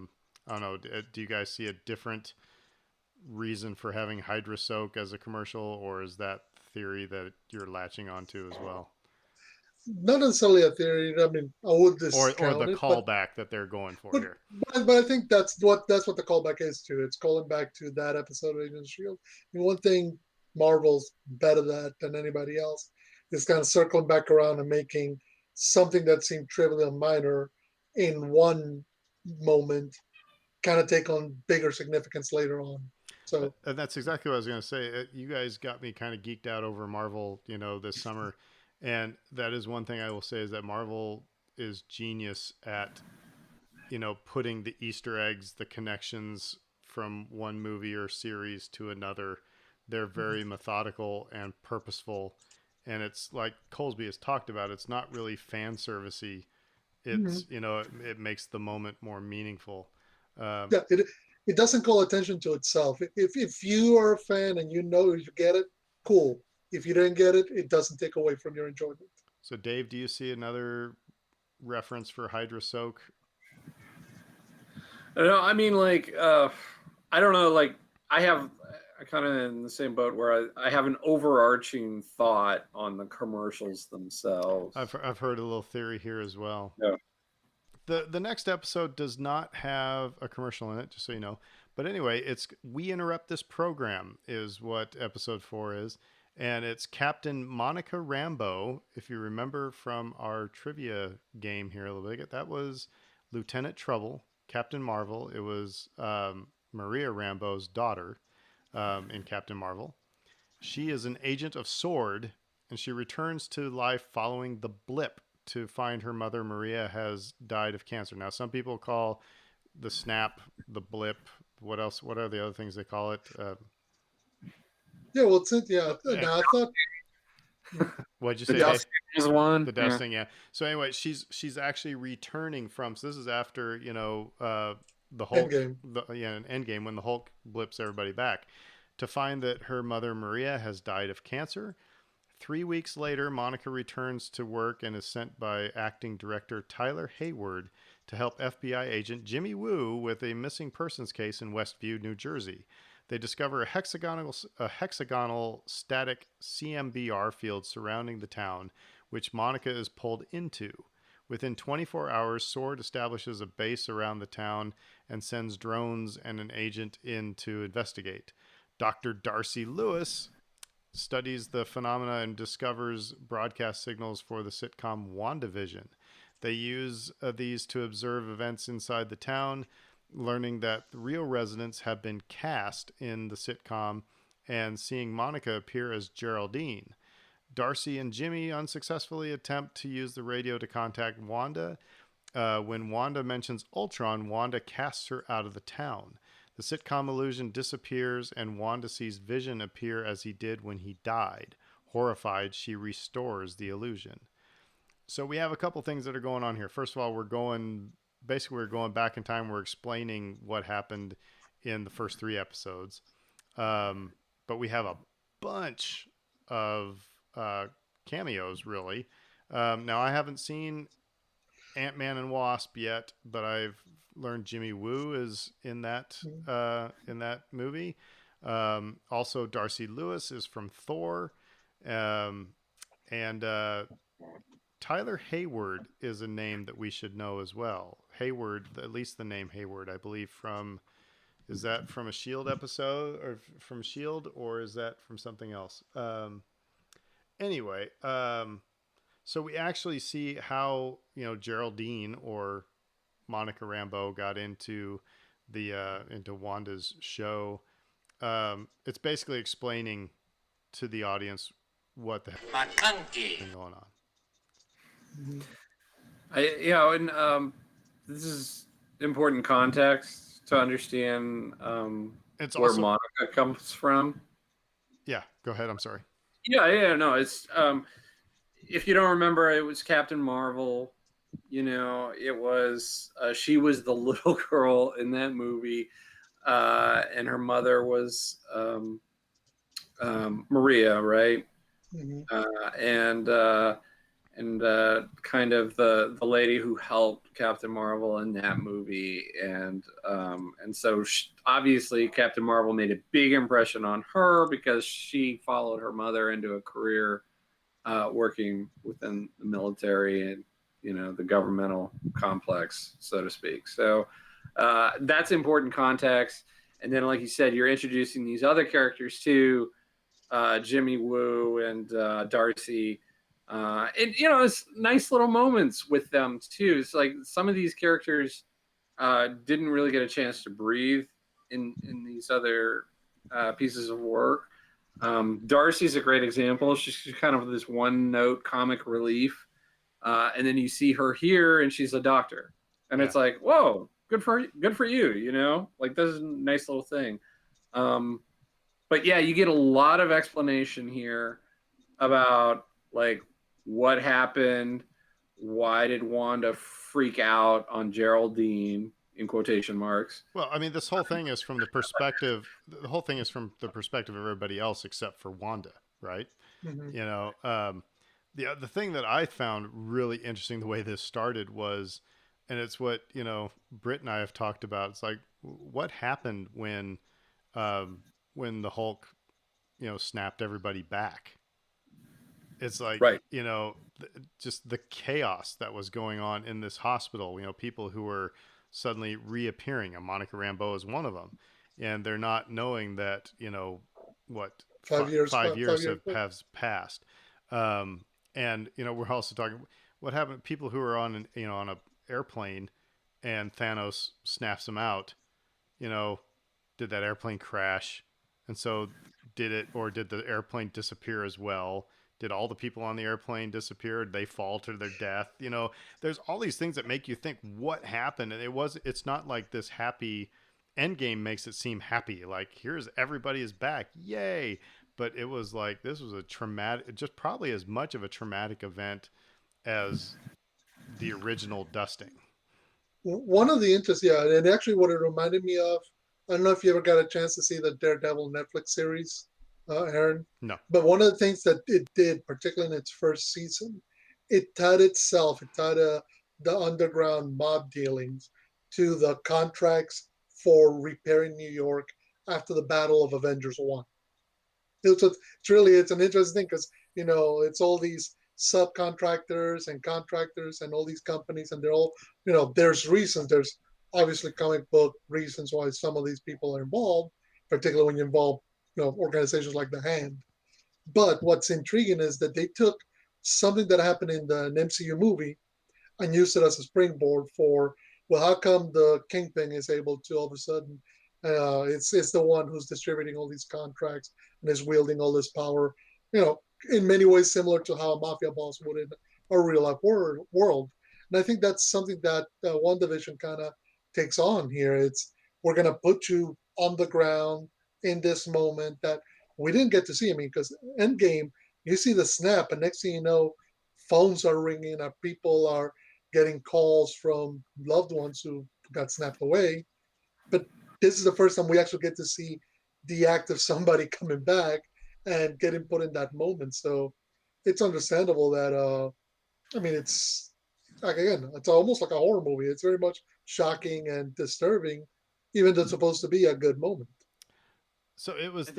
don't know. Do you guys see a different reason for having Hydra Soak as a commercial, or is that theory that you're latching onto as well, Not necessarily a theory. I mean, I would or the discount it, but callback that they're going for but here? but I think that's what the callback is to. It's calling back to that episode of Agents of Shield. I mean, one thing Marvel's better at than anybody else is kind of circling back around and making something that seemed trivial and minor in one moment kind of take on bigger significance later on. So And that's exactly what I was going to say. You guys got me kind of geeked out over Marvel, this summer. And that is one thing I will say is that Marvel is genius at, putting the Easter eggs, the connections from one movie or series to another. They're very methodical and purposeful. And it's like Colesby has talked about, it's not really fan servicey. mhm. It's, it makes the moment more meaningful. Um, Yeah, it doesn't call attention to itself. If you are a fan and you get it, cool. If you didn't get it, it doesn't take away from your enjoyment. so, Dave, do you see another reference for Hydra Soak? No, I mean, like, I don't know, like, I kind of in the same boat where I have an overarching thought on the commercials themselves. I've heard a little theory here as well. Yeah. The next episode does not have a commercial in it, just so you know. But anyway, it's We Interrupt This Program is what episode 4 is. And it's Captain Monica Rambeau. If you remember from our trivia game here a little bit, that was Lieutenant Trouble, Captain Marvel. It was Maria Rambeau's daughter in Captain Marvel. She is an agent of SWORD, and she returns to life following the blip to find her mother Maria has died of cancer. Now, some people call the snap the blip. What else? What are the other things they call it? Yeah, well, it's it. Yeah, Yeah. no, I thought. What'd you The say, Dave? dust is one. The Yeah. dusting, yeah. So anyway, she's actually returning from. So this is after the Hulk, Endgame. an Endgame when the Hulk blips everybody back, to find that her mother Maria has died of cancer. 3 weeks later, Monica returns to work and is sent by acting director Tyler Hayward to help FBI agent Jimmy Woo with a missing persons case in Westview, New Jersey. They discover a hexagonal static CMBR field surrounding the town, which Monica is pulled into. Within 24 hours, Sword establishes a base around the town and sends drones and an agent in to investigate. Dr. Darcy Lewis studies the phenomena and discovers broadcast signals for the sitcom WandaVision. They use these to observe events inside the town, learning that the real residents have been cast in the sitcom and seeing Monica appear as Geraldine. Darcy and Jimmy unsuccessfully attempt to use the radio to contact Wanda. When Wanda mentions Ultron, Wanda casts her out of the town. The sitcom illusion disappears, and Wanda sees Vision appear as he did when he died. Horrified, she restores the illusion. So we have a couple things that are going on here. First of all, we're going back in time. We're explaining what happened in the first 3 episodes, but we have a bunch of cameos. Really, now I haven't seen Ant-Man and Wasp yet, but I've learned Jimmy Woo is in that movie. Also, Darcy Lewis is from Thor, and Tyler Hayward is a name that we should know as well. Hayward, at least the name Hayward, I believe is that from a Shield episode or from Shield, or is that from something else? Anyway, so we actually see how Geraldine or Monica Rambeau got into into Wanda's show. It's basically explaining to the audience what the hell is going on. This is important context to understand It's where also Monica comes from. Yeah, go ahead. I'm sorry. Yeah, no, it's if you don't remember, it was Captain Marvel. It was she was the little girl in that movie, and her mother was Maria, right? Mhm. And kind of the lady who helped Captain Marvel in that movie, and so obviously Captain Marvel made a big impression on her because she followed her mother into a career working within the military and the governmental complex, so to speak. So that's important context. And then, like you said, you're introducing these other characters too, Jimmy Woo and Darcy. And it's nice little moments with them too. It's like some of these characters didn't really get a chance to breathe in these other pieces of work. Darcy's a great example. She's kind of this one-note comic relief, and then you see her here, and she's a doctor, and it's like, whoa, good for you. Like this is a nice little thing. But yeah, you get a lot of explanation here about like what happened, why did Wanda freak out on Geraldine in quotation marks. Well, I mean, this whole thing is from the perspective. The whole thing is from the perspective of everybody else except for Wanda, right? Mhm. The thing that I found really interesting the way this started was, and it's what Britt and I have talked about. It's like what happened when the Hulk snapped everybody back. It's like, Right. just the chaos that was going on in this hospital, people who were suddenly reappearing, and Monica Rambeau is one of them. And they're not knowing that, what 5 years. 5 years 5 years. has passed. And, we're also talking what happened, people who are on a airplane and Thanos snaps them out, did that airplane crash? And so did the airplane disappear as well? Did all the people on the airplane disappear? Did they fall to their death? You know, there's all these things that make you think what happened. And it's not like this happy Endgame makes it seem happy. Like, here's everybody is back. Yay. But it was like, this was a traumatic, just probably as much of a traumatic event as the original dusting. One of the interests, yeah, and actually what it reminded me of, I don't know if you ever got a chance to see the Daredevil Netflix series, Aaron, No. but one of the things that it did, particularly in its first season, it tied the underground mob dealings to the contracts for repairing New York after the Battle of Avengers 1. It's an interesting thing because it's all these subcontractors and contractors and all these companies, and they're all there's reasons. There's obviously comic book reasons why some of these people are involved, particularly when you involve organizations like the Hand. But what's intriguing is that they took something that happened in an MCU movie and used it as a springboard for, well, how come the Kingpin is able to all of a sudden, it's the one who's distributing all these contracts and is wielding all this power, in many ways similar to how a mafia boss would in a real life world. And I think that's something that WandaVision kind of takes on here. We're going to put you on the ground in this moment that we didn't get to see. I mean, because Endgame, you see the snap, and next thing you know, phones are ringing, and people are getting calls from loved ones who got snapped away. But this is the first time we actually get to see the act of somebody coming back and getting put in that moment. So it's understandable that I mean, it's like, again, it's almost like a horror movie. It's very much shocking and disturbing, even though it's supposed to be a good moment. So it was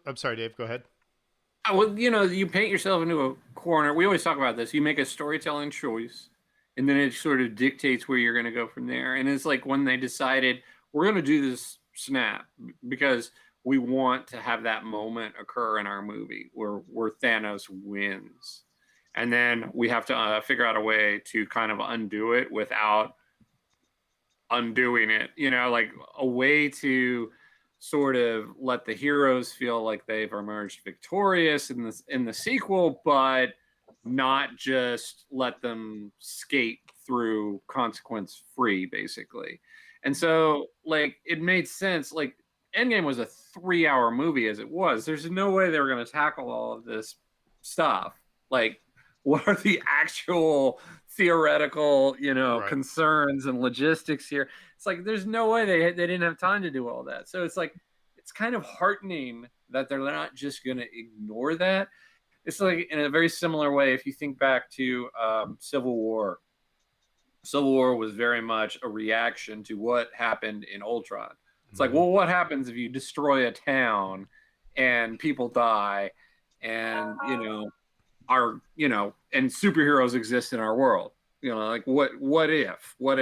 I'm sorry, Dave, go ahead. Well, you paint yourself into a corner. We always talk about this. You make a storytelling choice, and then it sort of dictates where you're going to go from there. And it's like when they decided we're going to do this snap because we want to have that moment occur in our movie where Thanos wins, and then we have to figure out a way to kind of undo it without undoing it. Like a way to sort of let the heroes feel like they've emerged victorious in the sequel, but not just let them skate through consequence free, basically. And so, like, it made sense. Like, Endgame was a 3-hour movie as it was. There's no way they were going to tackle all of this stuff. Like, what are the actual theoretical, Right. concerns and logistics here? It's like there's no way they didn't have time to do all that. So it's like it's kind of heartening that they're not just going to ignore that. It's like in a very similar way. If you think back to Civil War, Civil War was very much a reaction to what happened in Ultron. It's like, well, what happens if you destroy a town and people die, and and superheroes exist in our world? Like what if? Well,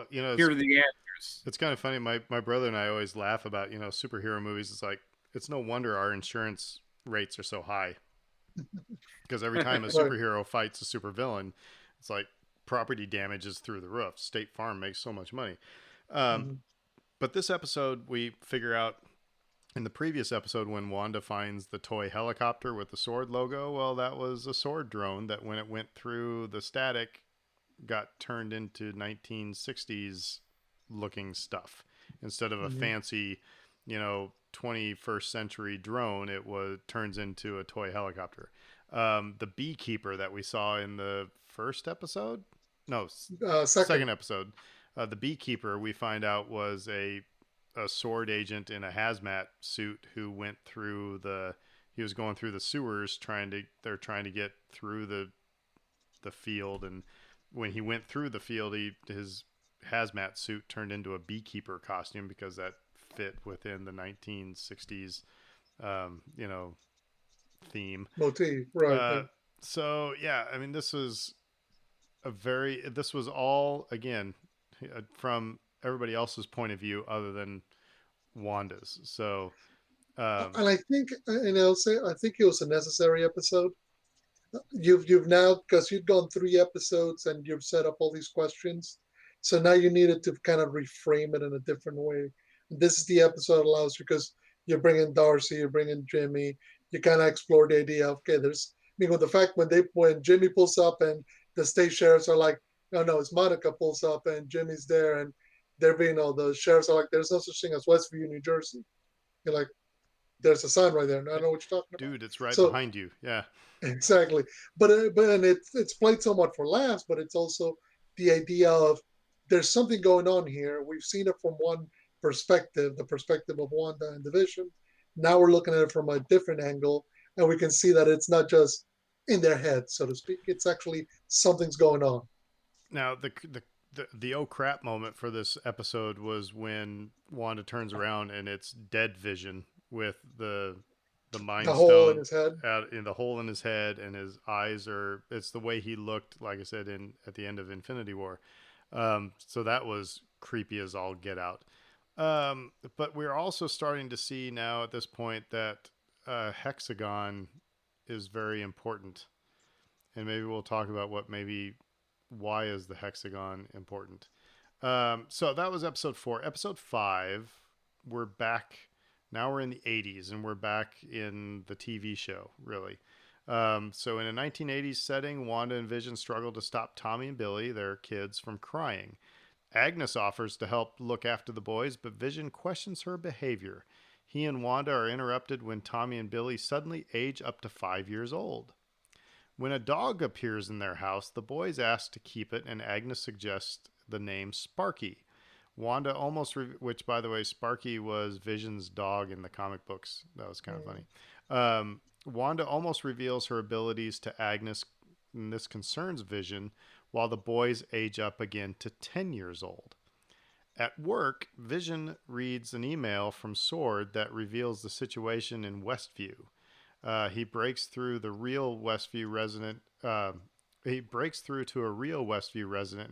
Here are the answers. it's kind of funny. My brother and I always laugh about, superhero movies. It's like, it's no wonder our insurance rates are so high, because every time a Right. superhero fights a supervillain, it's like property damage is through the roof. State Farm makes so much money. Mhm. But this episode, we figure out in the previous episode when Wanda finds the toy helicopter with the sword logo, well, that was a sword drone that when it went through the static got turned into 1960s looking stuff. Instead of a fancy, 21st century drone, turns into a toy helicopter. The beekeeper that we saw in the first episode, no, second episode, the beekeeper, we find out was a sword agent in a hazmat suit who went through he was going through the sewers they're trying to get through the field, and when he went through the field, his hazmat suit turned into a beekeeper costume because that fit within the 1960s theme Motif, right? So yeah, I mean, this was all, again, from everybody else's point of view other than Wanda's. So And I think, and I'll say, I think it was a necessary episode. You've now, because you've gone 3 episodes and you've set up all these questions, so now you needed to kind of reframe it in a different way. And this is the episode that allows you, because you're bringing Darcy, you're bringing Jimmy, you kind of explore the idea of, okay, there's, I mean, with the fact when Jimmy pulls up and the state sheriffs are like, no, no, it's Monica pulls up and Jimmy's there, and they're being, the sheriffs are like, there's no such thing as Westview, New Jersey. You're like, there's a sign right there, and I know what you're talking about. Dude, it's right So behind you. Yeah. exactly, but and it's played somewhat for laughs, but it's also the idea of there's something going on here. We've seen it from one perspective, the perspective of Wanda and the Vision. Now we're looking at it from a different angle, and we can see that it's not just in their head, so to speak. It's actually something's going on. Now the oh crap moment for this episode was when Wanda turns around and it's dead Vision with the The Mind hole in Stone his head. out in the hole in his head, and his eyes are. It's the way he looked, like I said in at the end of Infinity War. So that was creepy as all get out. But we're also starting to see now at this point that hexagon is very important, and maybe we'll talk about what maybe why is the hexagon important. So that was episode 4. Episode 5, we're back. Now we're in the 80s, and we're back in the TV show, really. So in a 1980s setting, Wanda and Vision struggle to stop Tommy and Billy, their kids, from crying. Agnes offers to help look after the boys, but Vision questions her behavior. He and Wanda are interrupted when Tommy and Billy suddenly age up to 5 years old. When a dog appears in their house, the boys ask to keep it, and Agnes suggests the name Sparky. Wanda which by the way, Sparky was Vision's dog in the comic books. That was kind of funny. Wanda almost reveals her abilities to Agnes, and this concerns Vision, while the boys age up again to 10 years old. At work, Vision reads an email from Sword that reveals the situation in Westview. He breaks through to a real Westview resident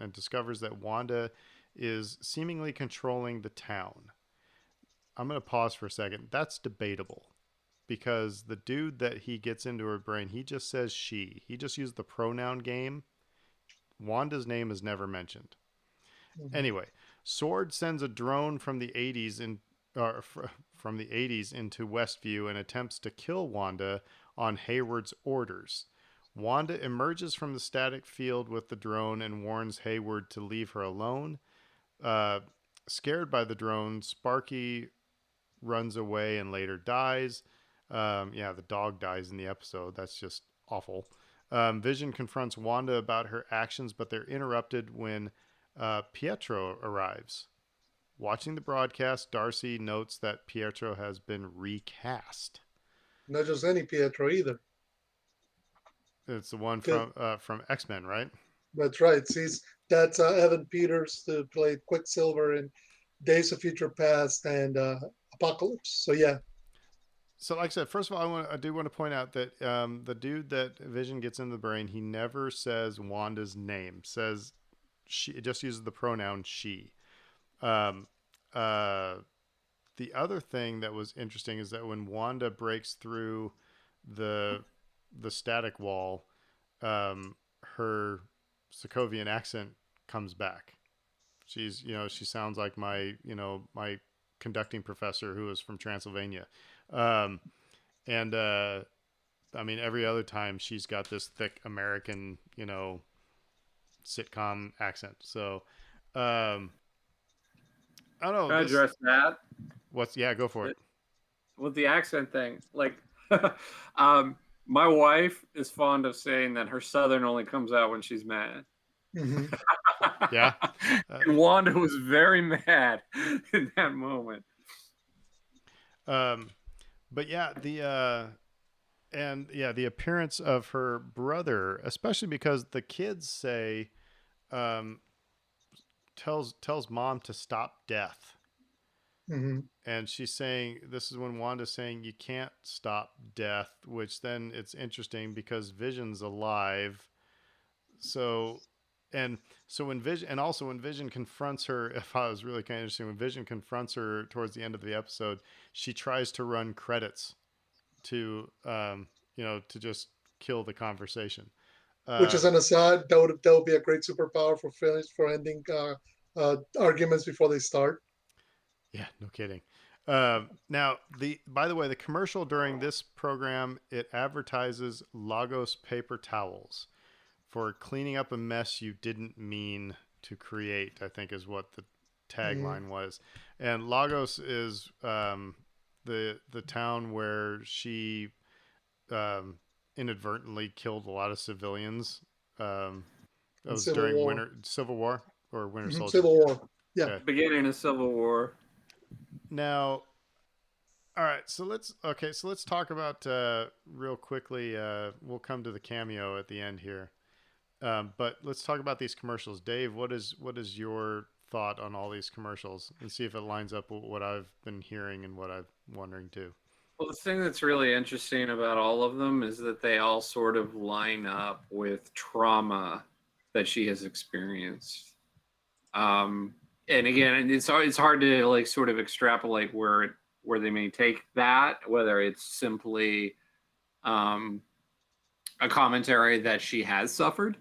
and discovers that Wanda is seemingly controlling the town. I'm going to pause for a second. That's debatable because the dude that he gets into her brain, he just says she. He just used the pronoun game. Wanda's name is never mentioned. Mm-hmm. Anyway, Sword sends a drone from the 80s into Westview and attempts to kill Wanda on Hayward's orders. Wanda emerges from the static field with the drone and warns Hayward to leave her alone. Scared by the drone, Sparky runs away and later dies. The dog dies in the episode. That's just awful. Vision confronts Wanda about her actions, but they're interrupted when Pietro arrives. Watching the broadcast, Darcy notes that Pietro has been recast. Not just any Pietro either. It's the one from X-Men, right? That's right. That's Evan Peters who played Quicksilver in Days of Future Past and Apocalypse. So yeah. So like I said, first of all, I do want to point out that the dude that Vision gets in the brain, he never says Wanda's name. Says she. It just uses the pronoun she. The other thing that was interesting is that when Wanda breaks through the static wall, her Sokovian accent comes back. She sounds like my conducting professor who was from Transylvania. I mean, every other time she's got this thick American, sitcom accent. So, I don't know. Can I address that? Go for it. With the accent thing, like, my wife is fond of saying that her Southern only comes out when she's mad. Mm-hmm. Yeah. And Wanda was very mad in that moment. But yeah, the appearance of her brother, especially because the kids say, tells mom to stop death. Mm-hmm. And she's saying, this is when Wanda's saying you can't stop death, which then it's interesting because Vision's alive. When Vision confronts her, if I was really kind of interesting, when Vision confronts her towards the end of the episode, she tries to run credits to just kill the conversation. Which is an aside. That would be a great superpower for ending arguments before they start. Yeah, no kidding. Now, by the way, the commercial during this program, it advertises Lagos paper towels for cleaning up a mess you didn't mean to create, I think is what the Mhm. tagline was. And Lagos is the town where she um, inadvertently killed a lot of civilians. Um, that In was Civil during War. Winter Civil War or Winter Soldier. Civil War. Yeah. Okay. Beginning of Civil War. Now, all right. So let's talk about real quickly. We'll come to the cameo at the end here. But let's talk about these commercials. Dave, what is your thought on all these commercials, and see if it lines up with what I've been hearing and what I'm wondering too. Well, the thing that's really interesting about all of them is that they all sort of line up with trauma that she has experienced. Um, and again, it's hard to like sort of extrapolate where they may take that, whether it's simply um, a commentary that she has suffered.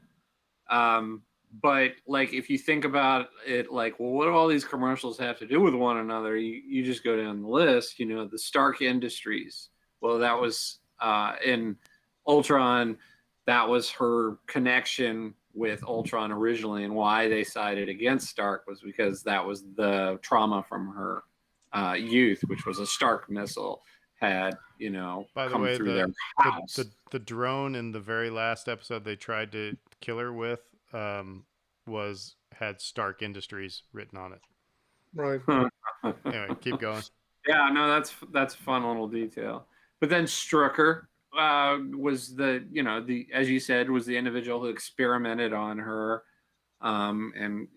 Um, but like if you think about it, like, well, what do all these commercials have to do with one another? You just go down the list. You know, the Stark Industries. Well, that was in Ultron. That was her connection with Ultron originally, and why they sided against Stark was because that was the trauma from her youth, which was a Stark missile had By the come way, through their the house. the drone in the very last episode they tried to kill her with was had Stark Industries written on it. Right. Anyway, keep going. Yeah, no, that's a fun little detail. But then Strucker was the as you said was the individual who experimented on her, and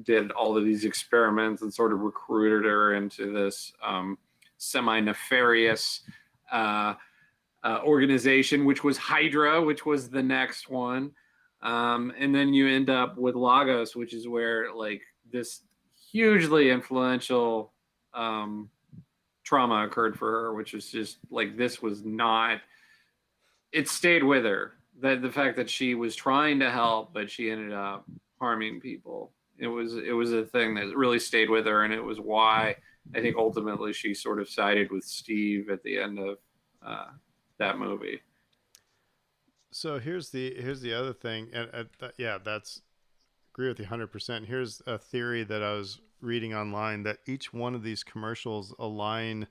did all of these experiments and sort of recruited her into this semi nefarious uh, organization, which was Hydra, which was the next one. And then you end up with Lagos, which is where like this hugely influential um, trauma occurred for her, which was just like this was not. It stayed with her. That the fact that she was trying to help, but she ended up harming people. It was a thing that really stayed with her, and it was why I think ultimately she sort of sided with Steve at the end of uh, that movie. So here's the other thing, and yeah, that's agree with you 100%. Here's a theory that I was reading online that each one of these commercials align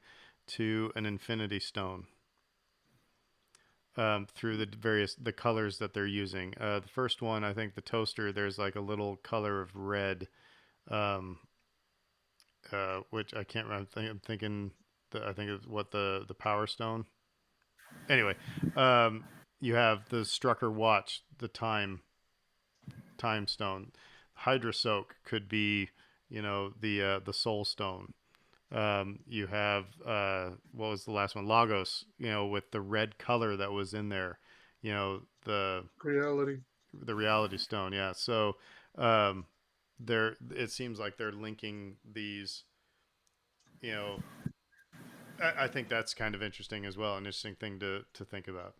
to an Infinity Stone. Through the colors that they're using. The first one, I think the toaster, there's like a little color of red, um, which I can't remember. I'm thinking I think it's what the Power Stone. Anyway, you have the Strucker watch, the time stone. Hydra soak could be, the Soul Stone. You have what was the last one? Lagos, with the red color that was in there. The Reality. Reality Stone. Yeah. So um, it seems like they're linking these. You know, I think that's kind of interesting as well, an interesting thing to think about.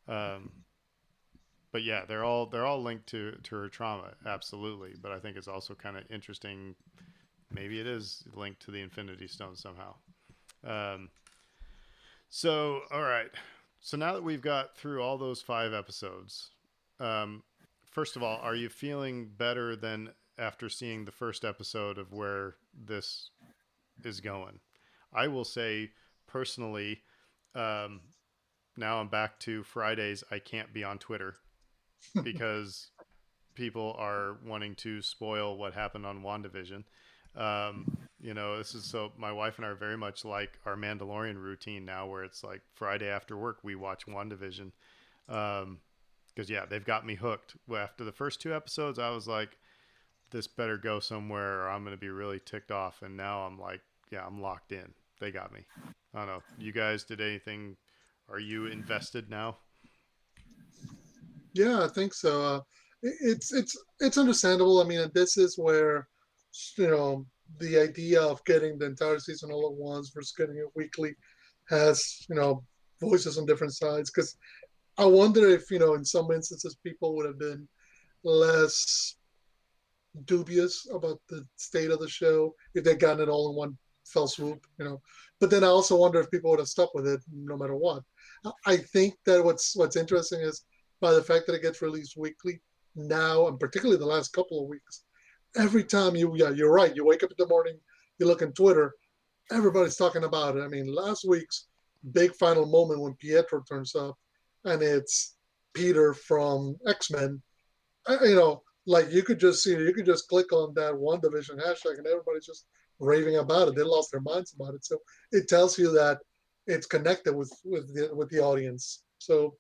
Um, but yeah, they're all linked to her trauma, absolutely. But I think it's also kind of interesting. Maybe it is linked to the Infinity Stone somehow. Um, so all right. So now that we've got through all those 5 episodes, um, first of all, are you feeling better than after seeing the first episode of where this is going? I will say personally, um, now I'm back to Fridays. I can't be on Twitter because people are wanting to spoil what happened on WandaVision. Um, this is so my wife and I are very much like our Mandalorian routine now, where it's like Friday after work we watch WandaVision. Because yeah, they've got me hooked. After the first 2 episodes, I was like, this better go somewhere, or I'm going to be really ticked off. And now I'm like, yeah, I'm locked in. They got me. I don't know. You guys did anything? Are you invested now? Yeah, I think so. It's understandable. I mean, this is where you know the idea of getting the entire season all at once versus getting it weekly has voices on different sides. Because I wonder if in some instances people would have been less dubious about the state of the show if they'd gotten it all in one fell swoop, you know. But then I also wonder if people would have stuck with it no matter what. I think that what's interesting is by the fact that it gets released weekly now, and particularly the last couple of weeks, every time you're right. You wake up in the morning, you look on Twitter, everybody's talking about it. I mean, last week's big final moment when Pietro turns up, and it's Peter from X-Men. You know, like you could just see, you could just click on that WandaVision hashtag, and everybody's just raving about it. They lost their minds about it. So it tells you that it's connected with the audience. So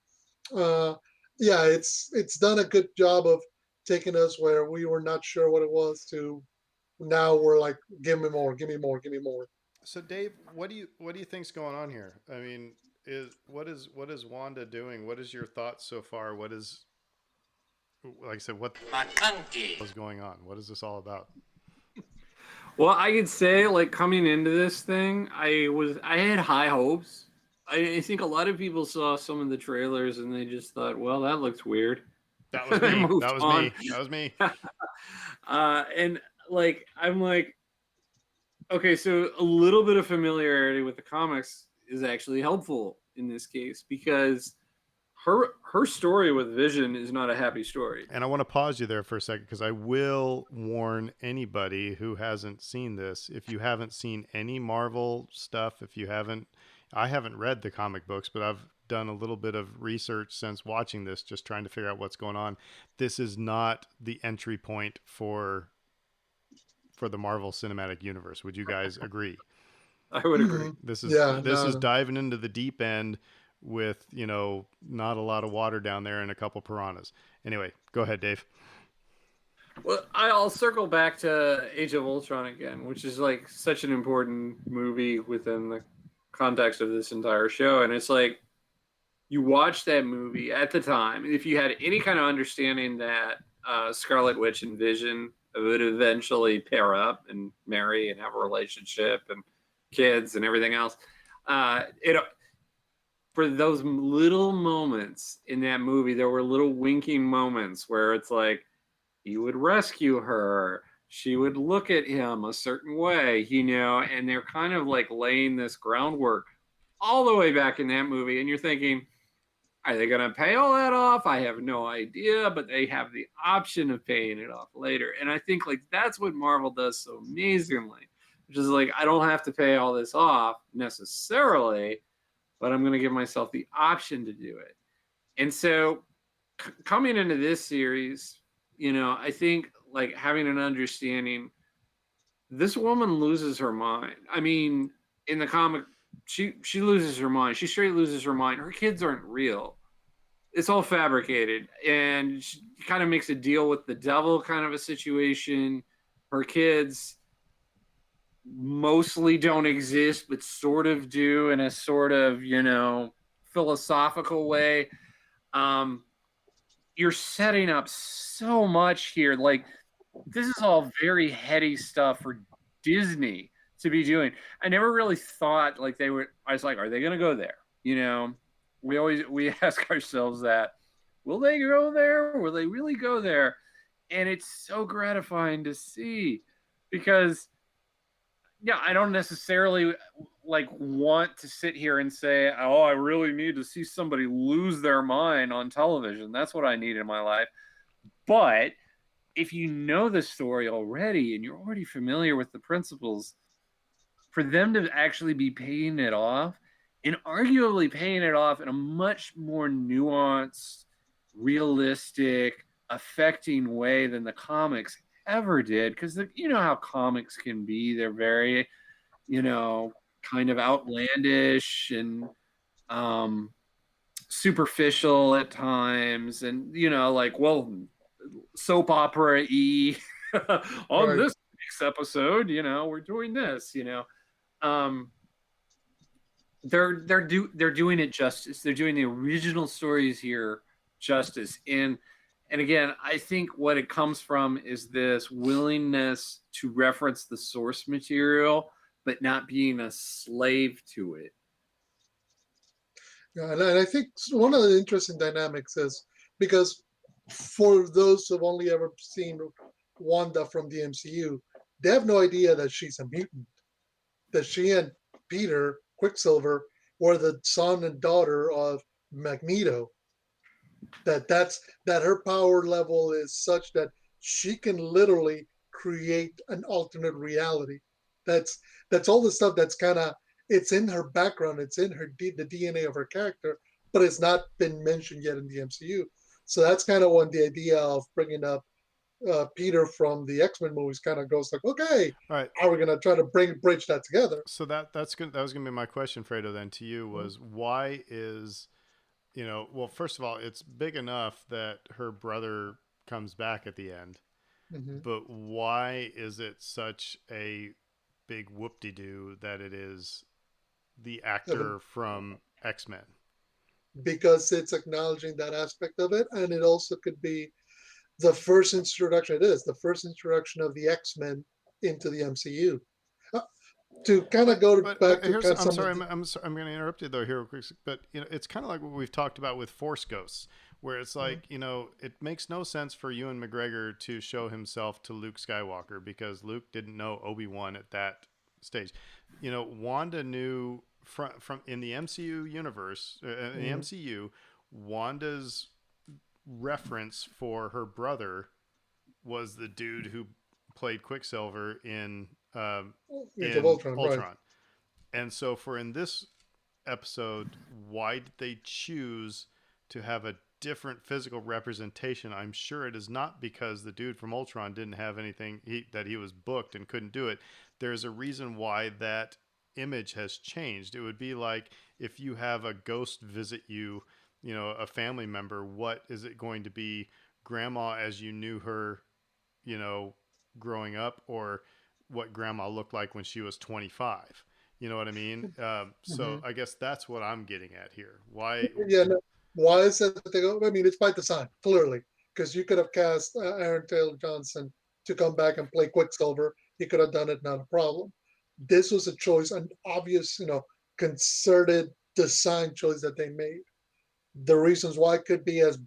yeah, it's done a good job of taking us where we were not sure what it was to now we're like, give me more, give me more, give me more. So Dave, what do you think's going on here? I mean, what is Wanda doing? What is your thoughts so far? What is, like I said, what McConkey. is going on? What is this all about? Well, I could say, like, coming into this thing, I had high hopes. I think a lot of people saw some of the trailers and they just thought, well, that looks weird. That was I me. moved That was on. me. That was me. And like, I'm like, okay, so a little bit of familiarity with the comics is actually helpful in this case because her story with Vision is not a happy story. And I want to pause you there for a second because I will warn anybody who hasn't seen this. If you haven't seen any Marvel stuff, I haven't read the comic books, but I've done a little bit of research since watching this, just trying to figure out what's going on. This is not the entry point for the Marvel Cinematic Universe. Would you guys agree? I would agree. This is Yeah, this is diving into the deep end with, not a lot of water down there and a couple piranhas. Anyway, go ahead, Dave. Well, I'll circle back to Age of Ultron again, which is like such an important movie within the context of this entire show. And it's like, you watch that movie at the time, if you had any kind of understanding that Scarlet Witch and Vision would eventually pair up and marry and have a relationship and kids and everything else, it for those little moments in that movie, there were little winking moments where it's like he would rescue her, she would look at him a certain way, and they're kind of like laying this groundwork all the way back in that movie. And you're thinking, are they going to pay all that off? I have no idea, but they have the option of paying it off later. And I think like that's what Marvel does so amazingly, which is like, I don't have to pay all this off necessarily, but I'm going to give myself the option to do it. And so coming into this series, I think like having an understanding, this woman loses her mind. I mean, in the comic, she loses her mind. She straight loses her mind. Her kids aren't real. It's all fabricated. And she kind of makes a deal with the devil kind of a situation. Her kids mostly don't exist, but sort of do in a sort of, philosophical way. You're setting up so much here. Like, this is all very heady stuff for Disney to be doing. I never really thought like they would. I was like, are they going to go there? We ask ourselves that. Will they go there? Will they really go there? And it's so gratifying to see because, yeah, I don't necessarily like want to sit here and say, oh, I really need to see somebody lose their mind on television. That's what I need in my life. But if you know the story already and you're already familiar with the principles, for them to actually be paying it off and arguably paying it off in a much more nuanced, realistic, affecting way than the comics ever did. Because you know how comics can be. They're very, kind of outlandish and superficial at times. And, like, well, soap opera-y on Right. this week's episode, we're doing this, they're doing it justice. They're doing the original stories here justice. And again, I think what it comes from is this willingness to reference the source material, but not being a slave to it. Yeah, and I think one of the interesting dynamics is because for those who've only ever seen Wanda from the MCU, they have no idea that she's a mutant. that she and Peter Quicksilver were the son and daughter of Magneto. That her power level is such that she can literally create an alternate reality. That's that's all the stuff that's kind of it's in her background, it's in the DNA of her character, but it's not been mentioned yet in the MCU. So that's kind of when the idea of bringing up Peter from the X-Men movies kind of goes like, okay, All right. how are we gonna try to bridge that together? So that's good. That was gonna be my question, Fredo. Then to you was why is well, first of all, it's big enough that her brother comes back at the end, Mm-hmm. but why is it such a big whoop-de-doo that it is the actor from X-Men? Because it's acknowledging that aspect of it, and it also could be the first introduction. It is the first introduction of the X-Men into the MCU. Uh, to kind of go back to Here's kind of I'm some of sorry the, I'm going to interrupt you though here real quick, but it's kind of like what we've talked about with Force Ghosts, where it's like it makes no sense for Ewan McGregor to show himself to Luke Skywalker because Luke didn't know Obi-Wan at that stage. Wanda knew from in the MCU universe, in the MCU, Wanda's reference for her brother was the dude who played Quicksilver Age of in Ultron, right? Ultron. And so for in this episode, why did they choose to have a different physical representation? I'm sure it is not because the dude from Ultron didn't have anything that he was booked and couldn't do it. There's a reason why that image has changed. It would be like if you have a ghost visit you, a family member, what is it going to be? Grandma as you knew her, you know, growing up, or what grandma looked like when she was 25. You know what I mean? So Mm-hmm. I guess that's what I'm getting at here. Why? Yeah. No, why is it that they go? I mean, it's by design, clearly, because you could have cast Aaron Taylor Johnson to come back and play Quicksilver. He could have done it, not a problem. This was a choice, an obvious, concerted design choice that they made. The reasons why could be as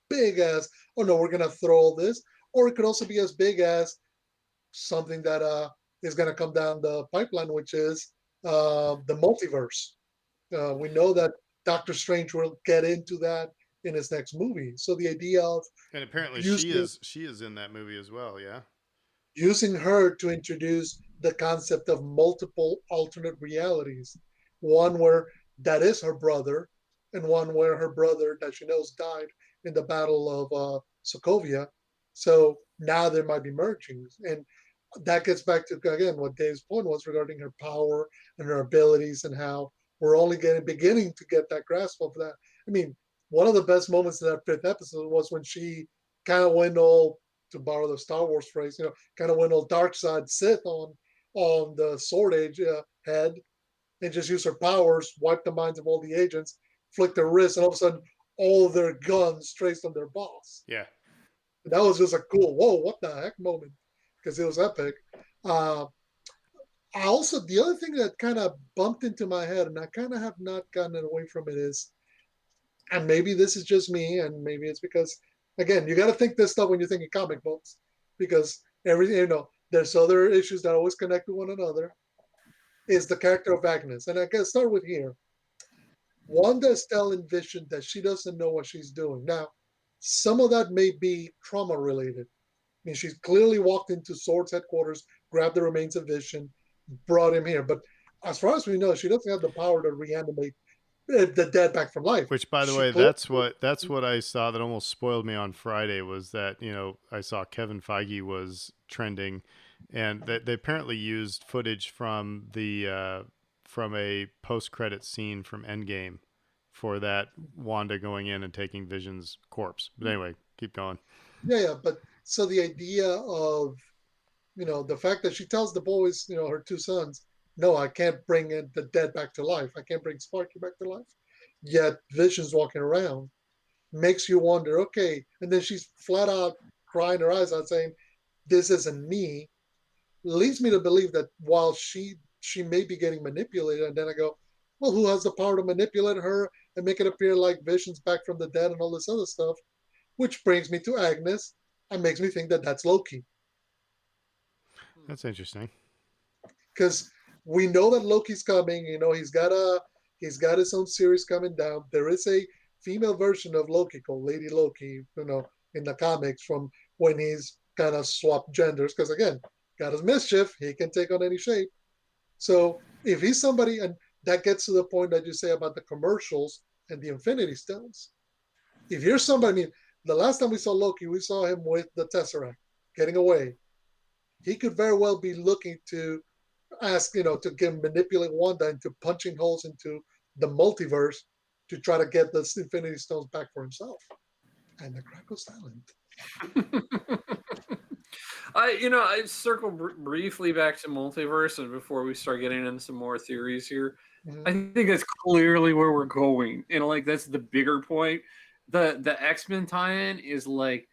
big as, oh no, we're gonna throw all this, or it could also be as big as something that is gonna come down the pipeline, which is the multiverse. We know that Doctor Strange will get into that in his next movie. So the idea of And apparently using she is in that movie as well. Yeah. using her to introduce the concept of multiple alternate realities, one where that is her brother, and one where her brother that she knows died in the Battle of Sokovia. So now there might be mergings, and that gets back to again what Dave's point was regarding her power and her abilities, and how we're only beginning to get that grasp of that. I mean, one of the best moments in that fifth episode was when she kind of went all, to borrow the Star Wars phrase, kind of went all dark side Sith on the Sword Age head, and just used her powers, wiped the minds of all the agents, flicked their wrists, and all of a sudden all their guns traced on their boss. Yeah. And that was just a cool, whoa, what the heck moment, because it was epic. Uh, I also, the other thing that kind of bumped into my head, and I kind of have not gotten away from it, is, and maybe this is just me, and maybe it's because, again, you got to think this stuff when you're thinking comic books, because everything, there's other issues that always connect to one another, is the character of Agnes. And I can start with here. Wanda is telling Vision that she doesn't know what she's doing. Now, some of that may be trauma related. I mean, she's clearly walked into Sword's headquarters, grabbed the remains of Vision, brought him here. But as far as we know, she doesn't have the power to reanimate the dead back from life. Which, by the She way, clearly, that's what I saw that almost spoiled me on Friday was that I saw Kevin Feige was trending, and that they apparently used footage from a post credit scene from Endgame for that Wanda going in and taking Vision's corpse. But anyway, keep going. yeah. But so the idea of, the fact that she tells the boys, her two sons, no, I can't bring the dead back to life. I can't bring Sparky back to life. Yet Vision's walking around, makes you wonder, okay. And then she's flat out crying her eyes out saying, this isn't me. Leads me to believe that while she may be getting manipulated, and then I go, well, who has the power to manipulate her and make it appear like Vision's back from the dead and all this other stuff? Which brings me to Agnes and makes me think that that's Loki. That's interesting. Because we know that Loki's coming. He's got his own series coming down. There is a female version of Loki called Lady Loki, in the comics from when he's kind of swapped genders. Because again, got his mischief, he can take on any shape. So if he's somebody, and that gets to the point that you say about the commercials and the Infinity Stones. If you're somebody, I mean, the last time we saw Loki, we saw him with the Tesseract getting away. He could very well be looking to ask, to get manipulate Wanda into punching holes into the multiverse to try to get the Infinity Stones back for himself. And the crowd goes silent. I circle briefly back to multiverse, and before we start getting into some more theories here, Mhm. I think that's clearly where we're going. Like that's the bigger point. The X-Men tie-in is like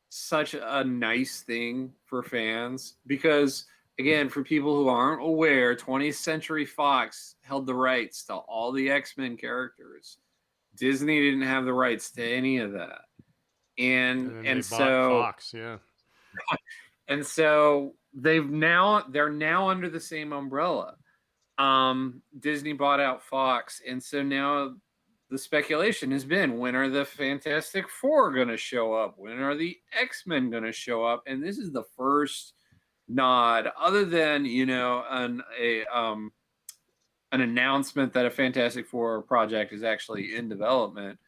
such a nice thing for fans because again, for people who aren't aware, 20th Century Fox held the rights to all the X-Men characters. Disney didn't have the rights to any of that. And then they bought Fox, yeah. And so they're now under the same umbrella. Disney bought out Fox, and so now the speculation has been, when are the Fantastic Four going to show up? When are the X-Men going to show up? And this is the first nod, other than an announcement that a Fantastic Four project is actually in development.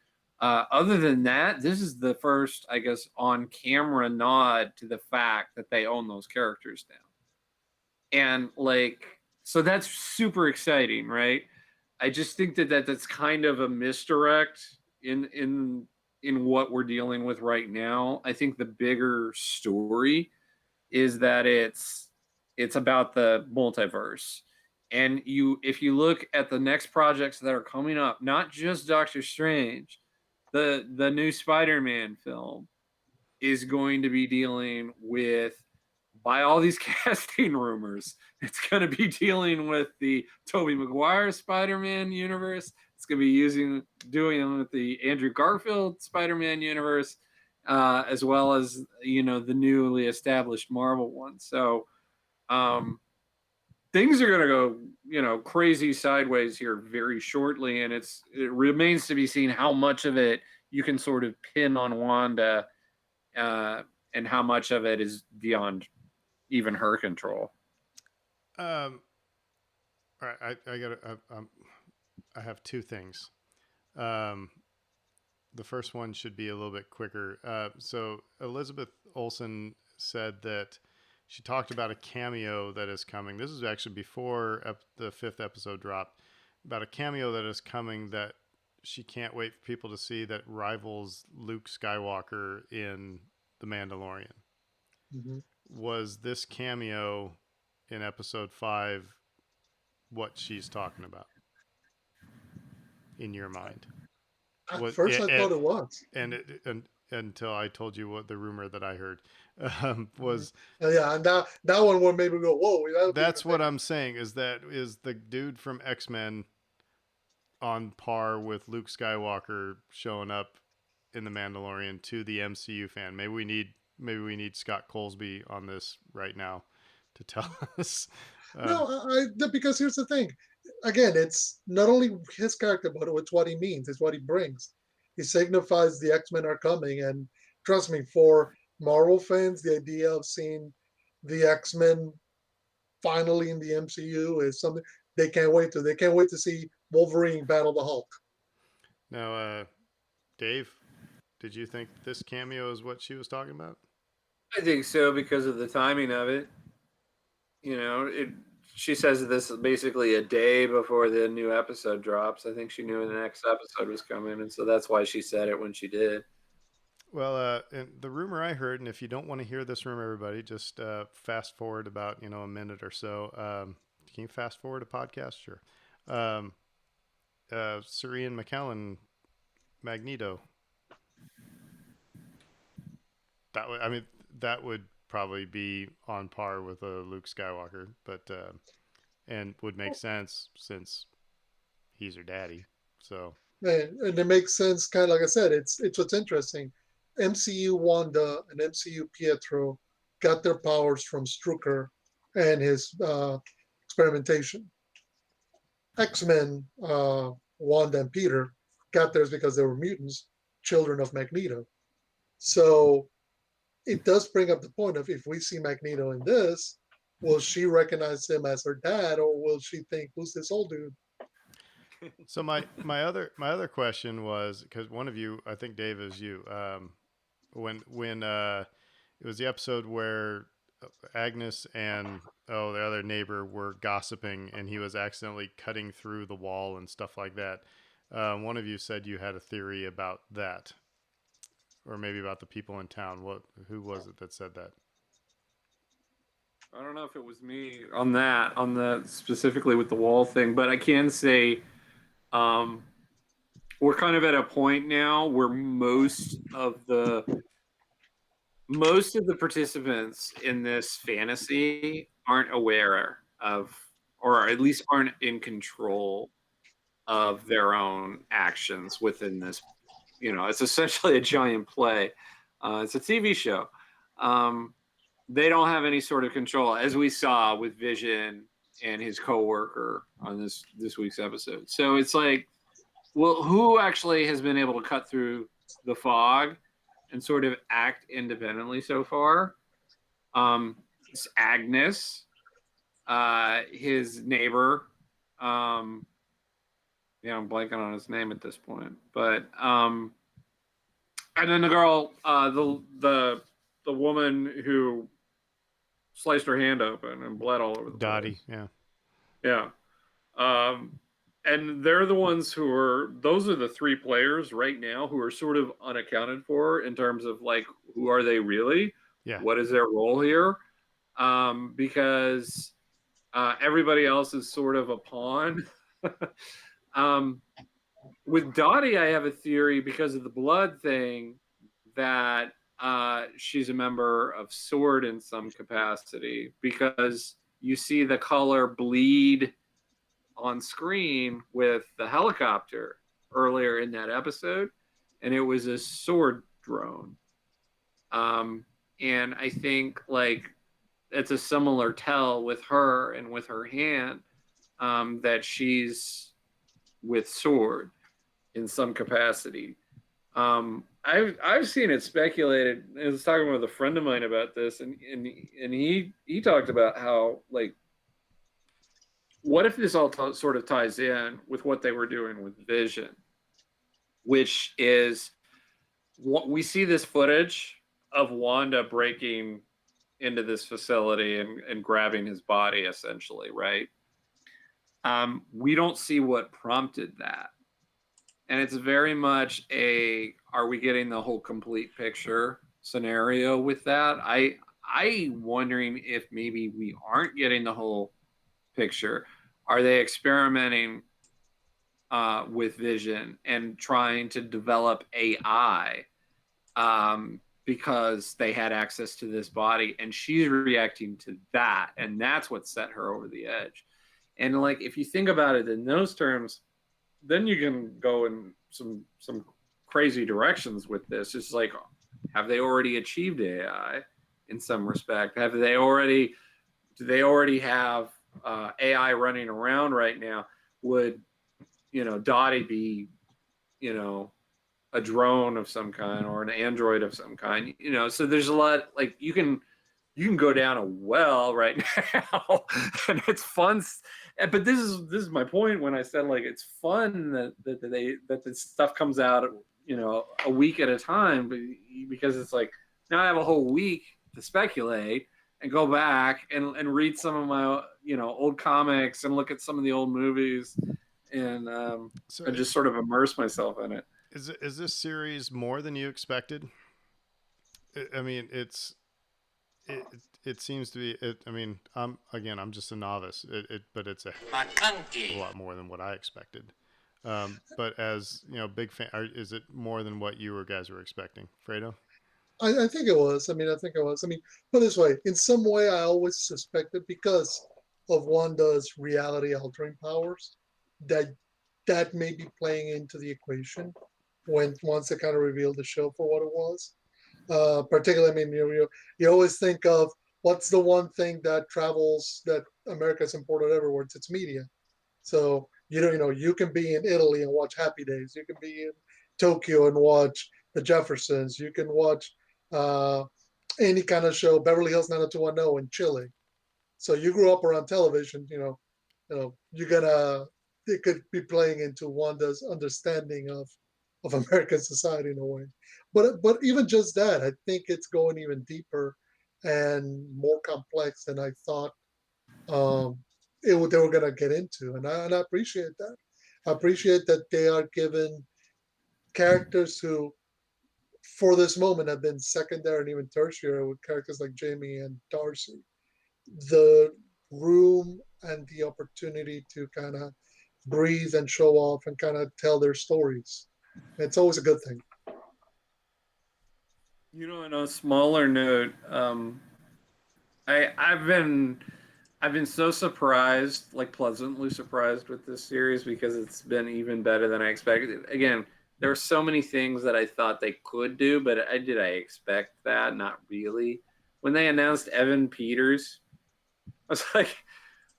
Other than that, this is the first, I guess, on-camera nod to the fact that they own those characters now, and so that's super exciting, right? I just think that's kind of a misdirect in what we're dealing with right now. I think the bigger story is that it's about the multiverse. And if you look at the next projects that are coming up, not just Doctor Strange, the new Spider-Man film is going to be dealing with, by all these casting rumors, it's going to be dealing with the Tobey Maguire Spider-Man universe. It's going to be doing with the Andrew Garfield Spider-Man universe, as well as the newly established Marvel one. So things are going to go crazy sideways here very shortly, and it remains to be seen how much of it you can sort of pin on Wanda, and how much of it is beyond even her control. All right, I have two things. The first one should be a little bit quicker. So Elizabeth Olsen said that she talked about a cameo that is coming. This is actually before the 5th episode dropped, about a cameo that is coming that she can't wait for people to see, that rivals Luke Skywalker in The Mandalorian. Mm-hmm. Was this cameo in episode 5 what she's talking about in your mind? At first, I thought it was. And until I told you what the rumor that I heard was. Yeah, and that one would maybe go, whoa. That's what I'm saying, is the dude from X-Men on par with Luke Skywalker showing up in The Mandalorian to the MCU fan. Maybe we need Scott Colesby on this right now to tell us. No, because here's the thing. Again, it's not only his character, but it's what he means. It's what he brings. He signifies the X-Men are coming, and trust me, for Marvel fans, the idea of seeing the X-Men finally in the MCU is something they can't wait to. They can't wait to see Wolverine battle the Hulk. Now, Dave, did you think this cameo is what she was talking about? I think so, because of the timing of it. She says this is basically a day before the new episode drops. I think she knew the next episode was coming, and so that's why she said it when she did. Well, and the rumor I heard, and if you don't want to hear this rumor, everybody, just fast forward about a minute or so. Can you fast forward a podcast? Sure. Sir Ian McKellen, Magneto. That would probably be on par with a Luke Skywalker, but and would make sense since he's her daddy. So, and it makes sense, kind of like I said. It's what's interesting. MCU Wanda and MCU Pietro got their powers from Strucker and his experimentation. X-Men, Wanda and Peter got theirs because they were mutants, children of Magneto. So it does bring up the point of, if we see Magneto in this, will she recognize him as her dad, or will she think, who's this old dude? So my other question was, because one of you, I think Dave, is you, when it was the episode where Agnes and the other neighbor were gossiping, and he was accidentally cutting through the wall and stuff like that. One of you said you had a theory about that, or maybe about the people in town. Who was it that said that? I don't know if it was me on the specifically with the wall thing, but I can say um, we're kind of at a point now where most of the participants in this fantasy aren't aware of, or at least aren't in control of their own actions within this. It's essentially a giant play. It's a TV show. They don't have any sort of control, as we saw with Vision and his coworker on this week's episode. So it's like, well, who actually has been able to cut through the fog and sort of act independently so far? It's Agnes, his neighbor. I'm blanking on his name at this point, but and then the girl, the woman who sliced her hand open and bled all over the Dottie, place. yeah. Yeah. And they're the ones those are the three players right now who are sort of unaccounted for in terms of, like, who are they really? Yeah. What is their role here? Because everybody else is sort of a pawn. With Dottie, I have a theory because of the blood thing that she's a member of SWORD in some capacity, because you see the color bleed on screen with the helicopter earlier in that episode, and it was a SWORD drone. And I think, like, it's a similar tell with her and with her hand, that she's with SWORD in some capacity. I've seen it speculated. I was talking with a friend of mine about this, and he talked about how, like, what if this all sort of ties in with what they were doing with Vision, which is what we see this footage of Wanda breaking into this facility and grabbing his body, essentially, right? We don't see what prompted that. And it's very much are we getting the whole complete picture scenario with that? I wondering if maybe we aren't getting the whole picture. Are they experimenting with Vision and trying to develop AI because they had access to this body, and she's reacting to that, and that's what set her over the edge? And, like, if you think about it in those terms, then you can go in some crazy directions with this. It's like, have they already achieved AI in some respect? Do they already have AI running around right now? Would Dottie be a drone of some kind, or an android of some kind? So there's a lot, like, you can go down a well right now, and it's fun. But this is my point when I said, like, it's fun that this stuff comes out, a week at a time, because it's like, now I have a whole week to speculate and go back and read some of my old comics and look at some of the old movies, and just sort of immerse myself in it. Is this series more than you expected? I mean, it seems to be. I mean, I'm just a novice. But it's a lot more than what I expected. But as big fan, is it more than what you guys were expecting, Fredo? I think it was. I think it was. Put it this way: in some way, I always suspected, because of Wanda's reality-altering powers, that may be playing into the equation once they kind of revealed the show for what it was. Particularly, you always think of what's the one thing that travels that America's imported everywhere? It's media. So you can be in Italy and watch Happy Days. You can be in Tokyo and watch The Jeffersons. You can watch uh, any kind of show, Beverly Hills 90210 in Chile. So you grew up around television, you're gonna it could be playing into Wanda's understanding of American society in a way. But even just that, I think it's going even deeper and more complex than I thought um, they were gonna get into, and I appreciate that. I appreciate that they are given characters who, for this moment, have been secondary and even tertiary with characters like Jamie and Darcy the room and the opportunity to kind of breathe and show off and kind of tell their stories. It's always a good thing. On a smaller note, I've been so surprised, like pleasantly surprised with this series because it's been even better than I expected. Again, there were so many things that I thought they could do, but I expect that? Not really. When they announced Evan Peters, I was like,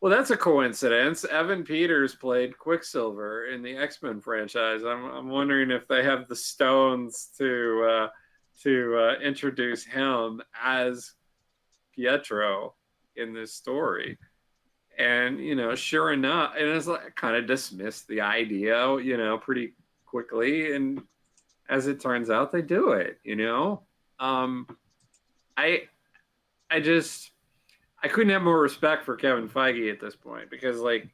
well, that's a coincidence. Evan Peters played Quicksilver in the X-Men franchise. I'm wondering if they have the stones to introduce him as Pietro in this story. And sure enough, and it's like kind of dismissed the idea, pretty quickly. And as it turns out, they do it. Um, I I just I couldn't have more respect for Kevin Feige at this point because like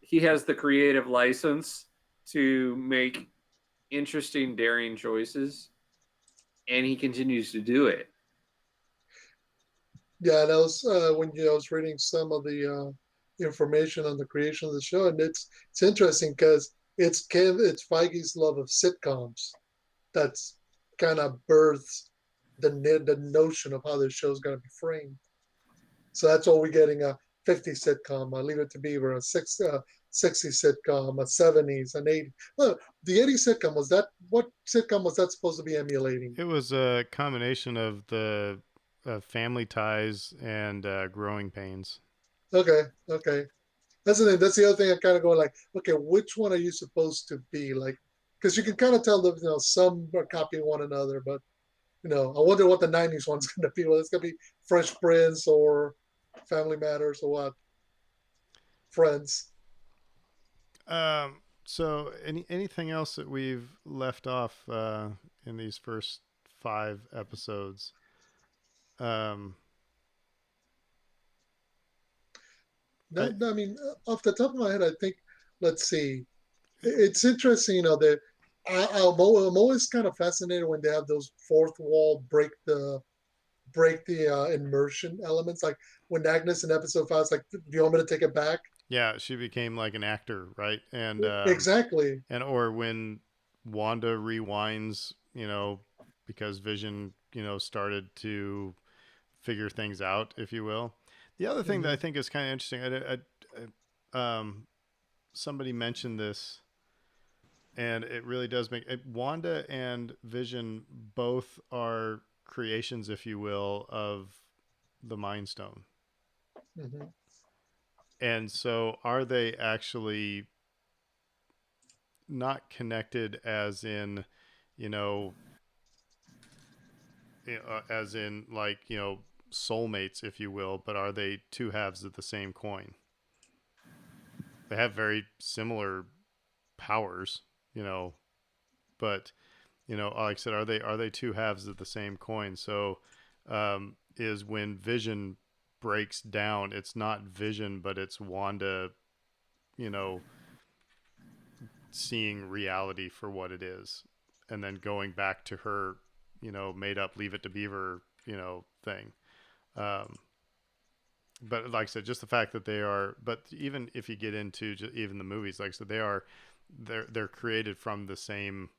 he has the creative license to make interesting, daring choices, and he continues to do it. Yeah, that was when I was reading some of the information on the creation of the show, and it's interesting because it's Feige's love of sitcoms that's kind of births the notion of how this show is going to be framed. So that's what we're getting a 50s sitcom, a Leave It to Beaver, a 60s sitcom, a 70s, an 80s. Well, the 80s sitcom what sitcom was that supposed to be emulating? It was a combination of the Family Ties and Growing Pains. Okay, okay. That's the thing. That's the other thing. I kind of go like, okay, which one are you supposed to be like? Because you can kind of tell that some are copying one another, but I wonder what the '90s one's going to be. Well, it's going to be Fresh Prince or Family Matters or what? Friends. So, anything else that we've left off in these first 5 episodes? Um, I I mean, off the top of my head, I think. Let's see. It's interesting, that I'm always kind of fascinated when they have those fourth wall break the immersion elements. Like when Agnes in episode 5 is like, "Do you want me to take it back?" yeah, she became like an actor, right? And Exactly. or when Wanda rewinds, because Vision, started to figure things out, if you will. The other thing that I Hmm. think is kind of interesting, somebody mentioned this, and it really does make it, Wanda and Vision both are creations, if you will, of the Mind Stone. Hmm. And so, are they actually not connected, as in, you know, as in like soulmates, if you will, but are they two halves of the same coin? They have very similar powers, but like I said, are they two halves of the same coin? So, is when Vision breaks down, it's not Vision, but it's Wanda, you know, seeing reality for what it is, and then going back to her, made up Leave It to Beaver, thing. Um, but like I said, just the fact that they are, but even if you get into even the movies, like I said, they're created from the same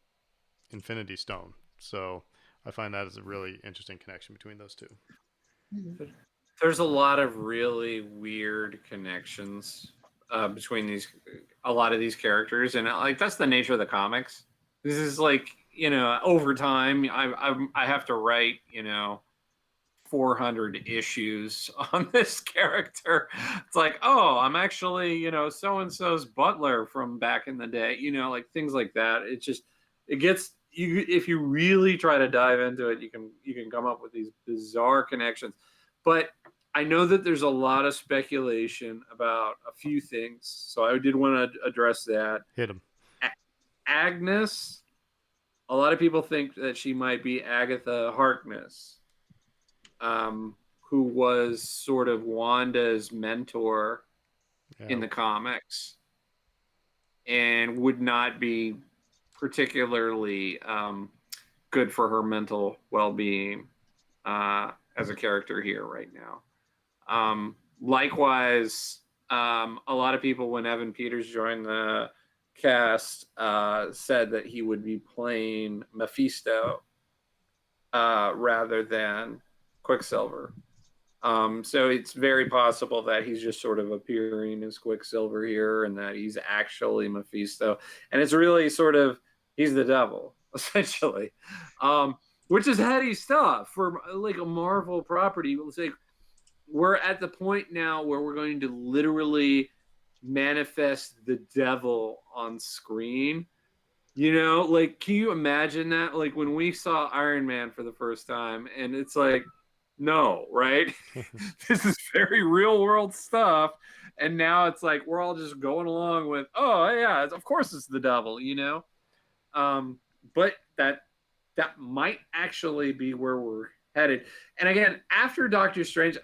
Infinity Stone. So I find that is a really interesting connection between those two. There's a lot of really weird connections between a lot of these characters, and like that's the nature of the comics. This is like over time, I have to write 400 issues on this character. It's like, oh, I'm actually, so and so's butler from back in the day, like things like that. It just, it gets you, if you really try to dive into it, you can come up with these bizarre connections. But I know that there's a lot of speculation about a few things, so I did want to address that. Hit him. Agnes, a lot of people think that she might be Agatha Harkness, who was sort of Wanda's mentor in the comics, and would not be particularly good for her mental well-being as a character here right now. Likewise, a lot of people, when Evan Peters joined the cast, said that he would be playing Mephisto rather than Quicksilver. So it's very possible that he's just sort of appearing as Quicksilver here, and that he's actually Mephisto, and it's really sort of, he's the devil essentially, which is heady stuff for like a Marvel property. It's like, we're at the point now where we're going to literally manifest the devil on screen. Like, can you imagine that? Like when we saw Iron Man for the first time, and it's like, no, right? This is very real world stuff. And now it's like, we're all just going along with, oh yeah, of course it's the devil, but that might actually be where we're headed. And again, after Doctor Strange,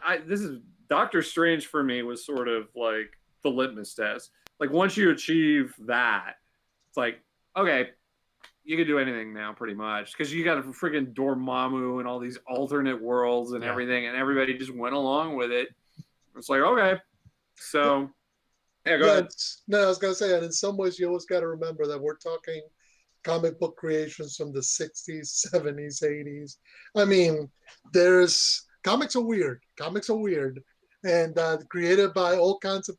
Doctor Strange for me was sort of like the litmus test. Like once you achieve that, it's like, okay, you can do anything now pretty much, because you got a freaking Dormammu and all these alternate worlds and everything, and everybody just went along with it. It's like, okay, so yeah, go ahead. No, I was gonna say, and in some ways, you always got to remember that we're talking comic book creations from the 60s, 70s, 80s. I mean, there's comics are weird. Comics are weird, and created by all kinds of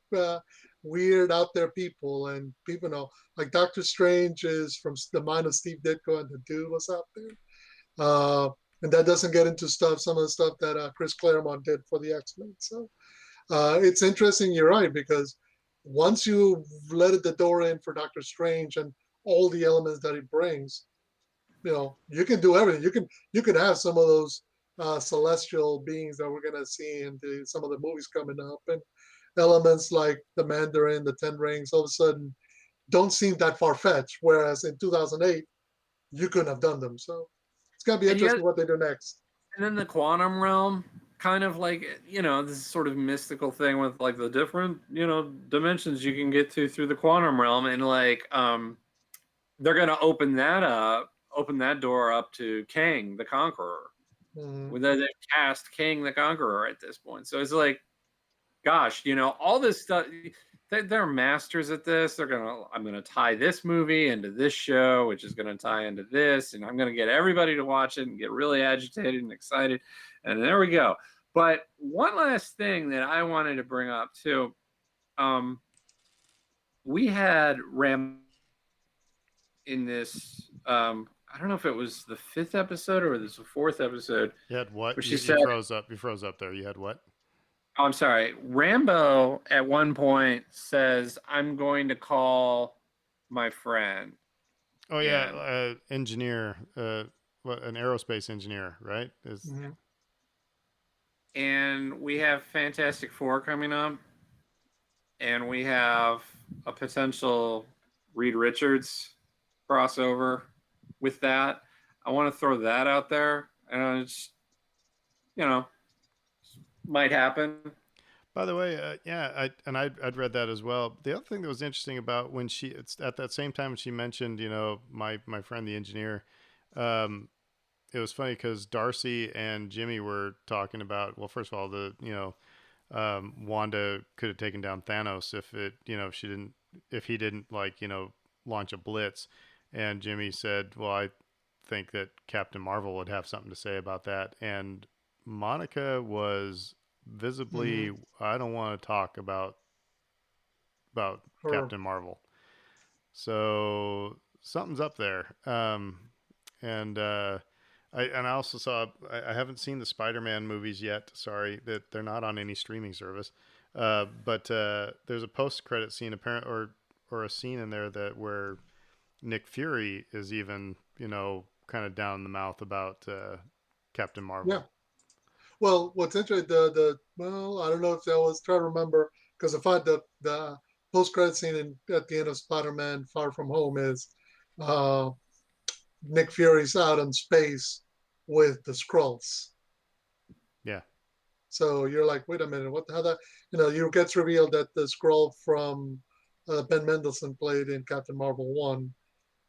weird out there people, and people know, like Doctor Strange is from the mind of Steve Ditko, and the dude was out there. And that doesn't get into some of the stuff that Chris Claremont did for the X-Men. So it's interesting. You're right, because once you let the door in for Doctor Strange and all the elements that he brings, you can do everything. You can have some of those celestial beings that we're gonna see in some of the movies coming up, and elements like the Mandarin, the Ten Rings, all of a sudden don't seem that far fetched. Whereas in 2008, you couldn't have done them. So it's gonna be interesting what they do next. And then the quantum realm, kind of like, this sort of mystical thing with like the different, dimensions you can get to through the quantum realm, and like they're gonna open that door up to Kang the Conqueror. Mm-hmm. They've cast Kang the Conqueror at this point. So it's like, gosh, all this stuff, they're masters at this. I'm gonna tie this movie into this show, which is gonna tie into this, and I'm gonna get everybody to watch it and get really agitated and excited. And there we go. But one last thing that I wanted to bring up too, we had Ram in this. I don't know if it was the 5th episode or the 4th episode. You had what? She You said, froze up. You froze up there. You had what? Oh, I'm sorry. Rambo at one point says, "I'm going to call my friend." Oh yeah, engineer. An aerospace engineer, right? Mm-hmm. And we have Fantastic Four coming up, and we have a potential Reed Richards crossover with that. I want to throw that out there, and it's, might happen. By the way, I'd read that as well. The other thing that was interesting about when it's at that same time when she mentioned, my friend the engineer, it was funny because Darcy and Jimmy were talking about, well, first of all, Wanda could have taken down Thanos if he didn't launch a blitz, and Jimmy said, well, I think that Captain Marvel would have something to say about that, and Monica was visibly, I don't want to talk about Captain Marvel. So something's up there. And I also saw. I haven't seen the Spider-Man movies yet. Sorry that they're not on any streaming service. But there's a post-credit scene, apparent or a scene in there that where Nick Fury is even kind of down the mouth about Captain Yeah. Marvel. Well, what's interesting, the well, I don't know if that was trying to remember because I find the post credit scene at the end of Spider-Man: Far From Home is uh, Nick Fury's out in space with the Skrulls. Yeah. So you're like, wait a minute, what? How that? You gets revealed that the Skrull from Ben Mendelsohn played in Captain Marvel 1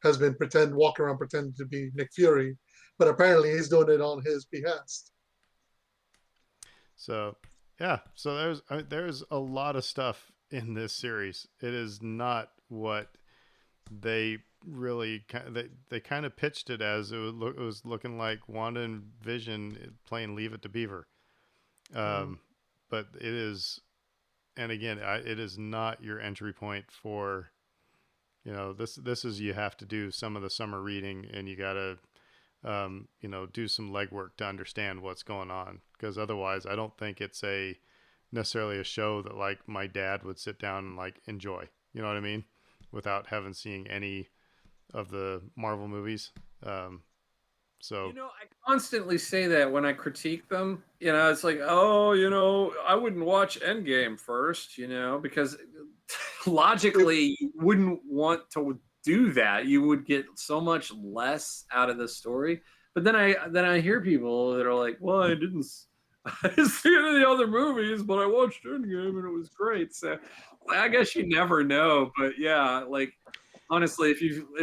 has been walking around pretending to be Nick Fury, but apparently he's doing it on his behest. So yeah. So there's a lot of stuff in this series. It is not what they really they kind of pitched it as it was looking like Wanda and Vision playing Leave It to Beaver. Mm. But it is, and again, it is not your entry point for this is you have to do some of the summer reading and you gotta do some legwork to understand what's going on because otherwise I don't think it's a necessarily a show that like my dad would sit down and like enjoy. You know what I mean? Without having seen any of the Marvel movies. So I constantly say that when I critique them. It's like, oh, I wouldn't watch Endgame first, because logically you wouldn't want to do that. You would get so much less out of the story. But then I hear people that are like, well, I didn't see any of the other movies, but I watched Endgame and it was great. So I guess you never know. But yeah, like honestly, if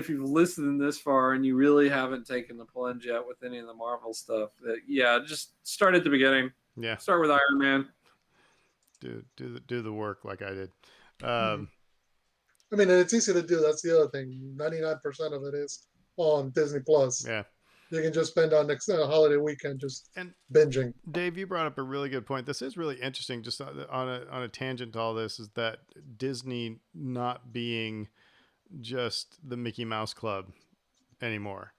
you've listened this far and you really haven't taken the plunge yet with any of the Marvel stuff, yeah, just start at the beginning. yeah, Start with Iron Man. do the work like I did. Mm. Um, I mean, and it's easy to do. That's the other thing. 99% of it is on Disney Plus. yeah, You can just spend on next holiday weekend just and binging. Dave, you brought up a really good point. This is really interesting. Just on a tangent to all this, is that Disney not being just the Mickey Mouse Club anymore.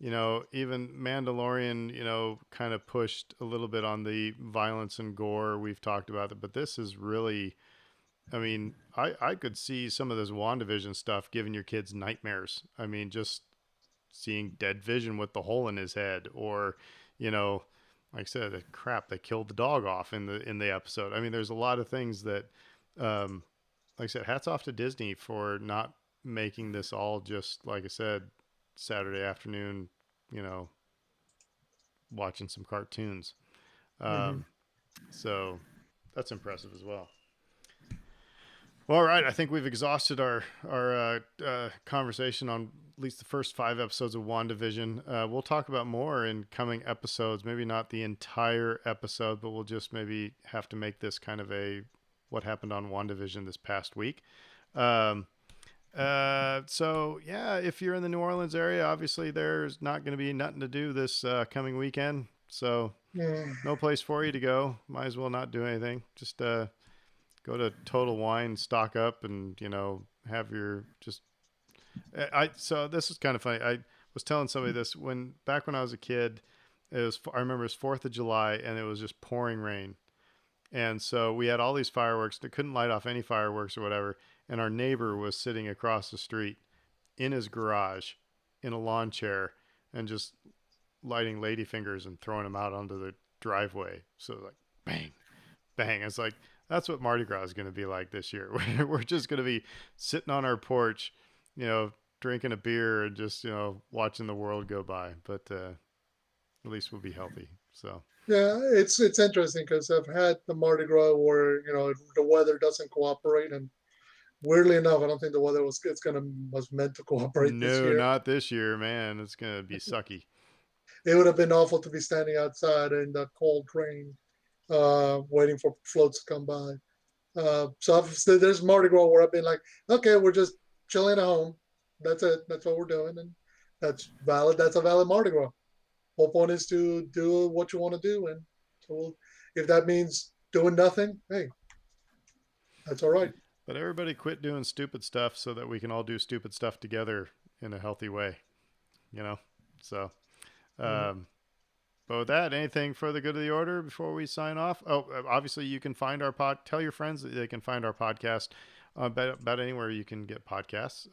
Even Mandalorian, kind of pushed a little bit on the violence and gore. We've talked about it, but this is really, I mean, I could see some of this WandaVision stuff giving your kids nightmares. I mean, just seeing dead Vision with the hole in his head, or, you know, like I said, crap, they killed the dog off in the episode. I mean, there's a lot of things that, um, like I said, hats off to Disney for not making this all just like I said, Saturday afternoon, you know, watching some cartoons. Mm-hmm. Um, so that's impressive as well. Well, all right. I think we've exhausted our conversation on at least the first 5 episodes of WandaVision. We'll talk about more in coming episodes. Maybe not the entire episode, but we'll just maybe have to make this kind of a what happened on WandaVision this past week. Um, so yeah, if you're in the New Orleans area, obviously there's not going to be nothing to do this coming weekend. So Mm. no place for you to go. Might as well not do anything. Just go to Total Wine, stock up, and have your just. I so this is kind of funny. I was telling somebody this back when I was a kid. I remember it was 4th of July and it was just pouring rain, and so we had all these fireworks. They couldn't light off any fireworks or whatever. And our neighbor was sitting across the street in his garage in a lawn chair and just lighting ladyfingers and throwing them out onto the driveway. So like bang, bang. It's like that's what Mardi Gras is going to be like this year. We're just going to be sitting on our porch, drinking a beer and just watching the world go by. But at least we'll be healthy. So Yeah, it's interesting because I've had the Mardi Gras where the weather doesn't cooperate, and weirdly enough, I don't think the weather was meant to cooperate this no, year. not this year, man. It's going to be sucky. It would have been awful to be standing outside in the cold rain, waiting for floats to come by. There's Mardi Gras where I've been like, okay, we're just chilling at home. That's it. That's what we're doing, and that's valid. That's a valid Mardi Gras. Whole point is to do what you want to do, and so if that means doing nothing, hey, that's all right. But everybody quit doing stupid stuff so that we can all do stupid stuff together in a healthy way, you know? So, Mm. But with that, anything for the good of the order before we sign off? Oh, obviously you can find our tell your friends that they can find our podcast about anywhere you can get podcasts.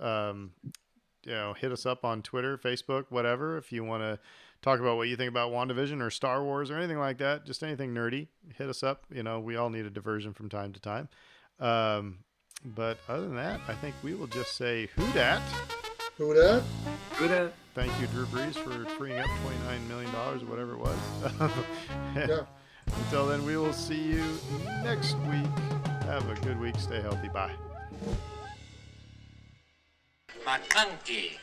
Hit us up on Twitter, Facebook, whatever. If you want to talk about what you think about WandaVision or Star Wars or anything like that, just anything nerdy, hit us up. We all need a diversion from time to time. But other than that, I think we will just say who dat. Who dat? Who dat? Thank you, Drew Brees, for freeing up $29 million or whatever it was. Yeah. Until then, we will see you next week. Have a good week. Stay healthy. Bye. McConkey.